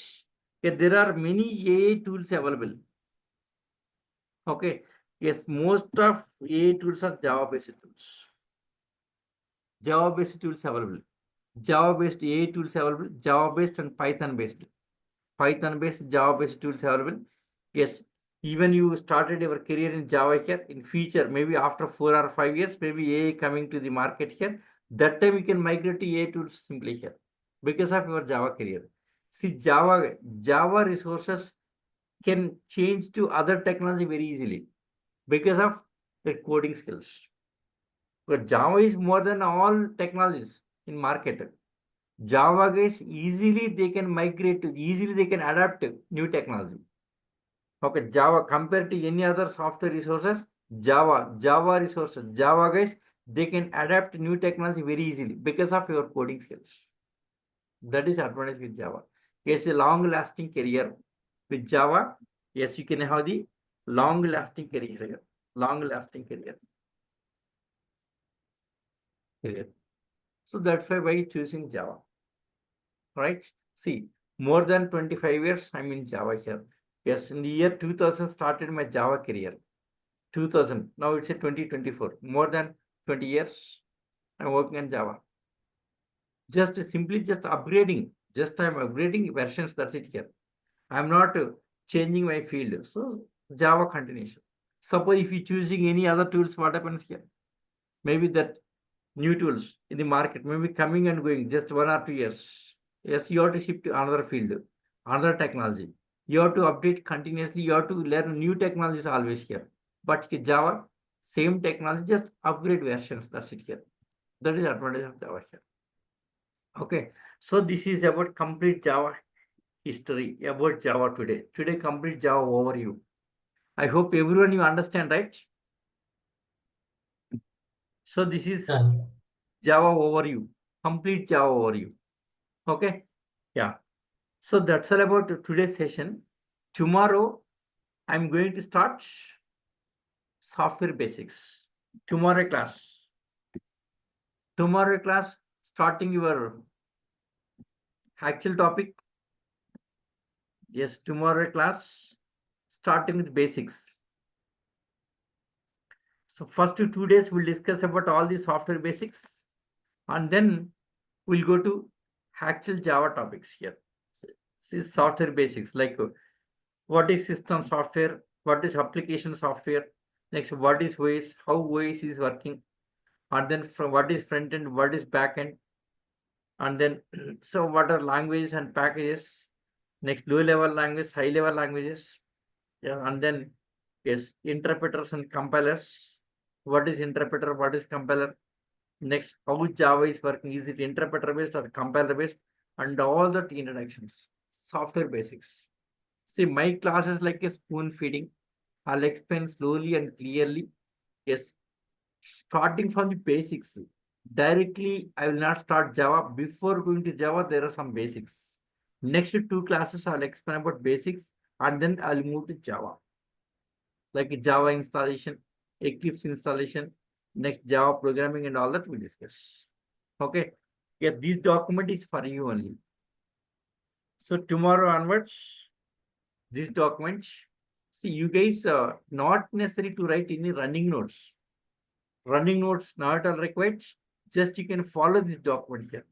Yeah, there are many AI tools available. Okay, yes, most of AI tools are Java-based tools. Java-based tools available. Java-based AI tools available. Java-based and Python-based. Python-based, Java-based tools available. Yes, even you started your career in Java here. In future, maybe after 4 or 5 years, maybe AI coming to the market here. That time you can migrate to AI tools simply here because of your Java career. See, Java resources can change to other technology very easily because of the coding skills. But Java is more than all technologies in market. Java guys easily they can migrate to, easily they can adapt to new technology. Okay, Java compared to any other software resources, Java resources, Java guys, they can adapt new technology very easily because of your coding skills. That is advantage with Java. Yes, a long-lasting career with Java. Yes, you can have the long-lasting career here. Long-lasting career. So that's why choosing Java. Right? See, more than 25 years I'm in Java here. Yes, in the year 2000 started my Java career. 2000. Now it's a 2024. More than 20 years I'm working on Java. Just upgrading. Just I'm upgrading versions. That's it here. I'm not changing my field. So Java continuation. Suppose if you're choosing any other tools, what happens here? Maybe that new tools in the market, maybe coming and going just 1 or 2 years. Yes, you have to shift to another field, another technology. You have to update continuously. You have to learn new technologies always here. But Java, same technology, just upgrade versions. That's it here. That is advantage of Java here. Okay, so this is about complete Java history about Java today. Today, complete Java overview. I hope everyone you understand, right? So this is Java overview, complete Java overview. Okay, yeah. So that's all about today's session. Tomorrow, I'm going to start software basics. Tomorrow class, starting your actual topic. Yes, tomorrow class, starting with basics. So first 2 days, we'll discuss about all the software basics, and then we'll go to actual Java topics here. This is software basics like what is system software, what is application software, next what is OS, how OS is working, and then from what is front end, what is back end, and then so what are languages and packages, next low level language, high level languages, yeah, and then yes, interpreters and compilers, what is interpreter, what is compiler, next how Java is working, is it interpreter based or compiler based, and all the introductions, software basics. See, my class is like a spoon feeding. I'll explain slowly and clearly. Yes, starting from the basics. Directly, I will not start Java. Before going to Java, there are some basics. Next two classes, I'll explain about basics and then I'll move to Java. Like Java installation, Eclipse installation, next Java programming and all that we discuss. Okay. Yeah, this document is for you only. So tomorrow onwards, this document, see you guys not necessary to write any running notes. Running notes not all required. Just you can follow this document here.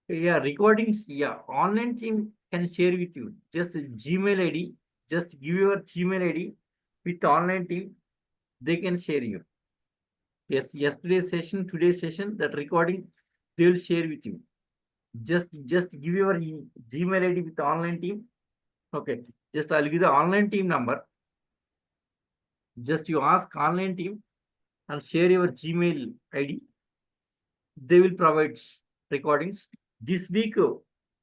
Yeah, recordings. Yeah, online team can share with you. Just a Gmail ID. Just give your Gmail ID with online team. They can share you. Yes, yesterday's session, today's session, that recording they will share with you. Just give your Gmail ID with the online team. Okay. Just I'll give the online team number. Just you ask online team and share your Gmail ID. They will provide recordings. This week,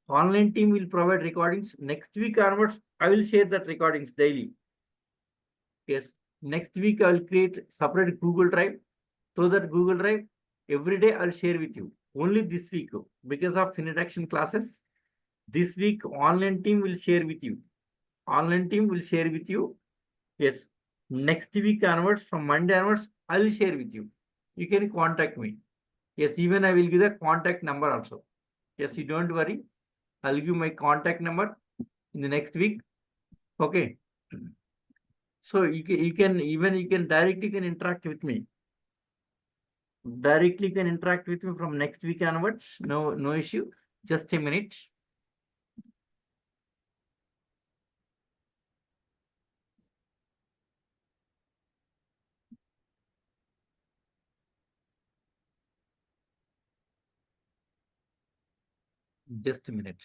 online team will provide recordings. Next week onwards, I will share that recordings daily. Yes. Next week, I will create separate Google Drive. Through that Google Drive, every day I'll share with you. Only this week, because of introduction classes, this week online team will share with you. Online team will share with you. Yes. Next week onwards, from Monday onwards, I will share with you. You can contact me. Yes, even I will give the contact number also. Yes, you don't worry. I'll give my contact number in the next week. Okay. So you can directly can interact with me. Directly can interact with me from next week onwards. No issue. Just a minute. Just a minute.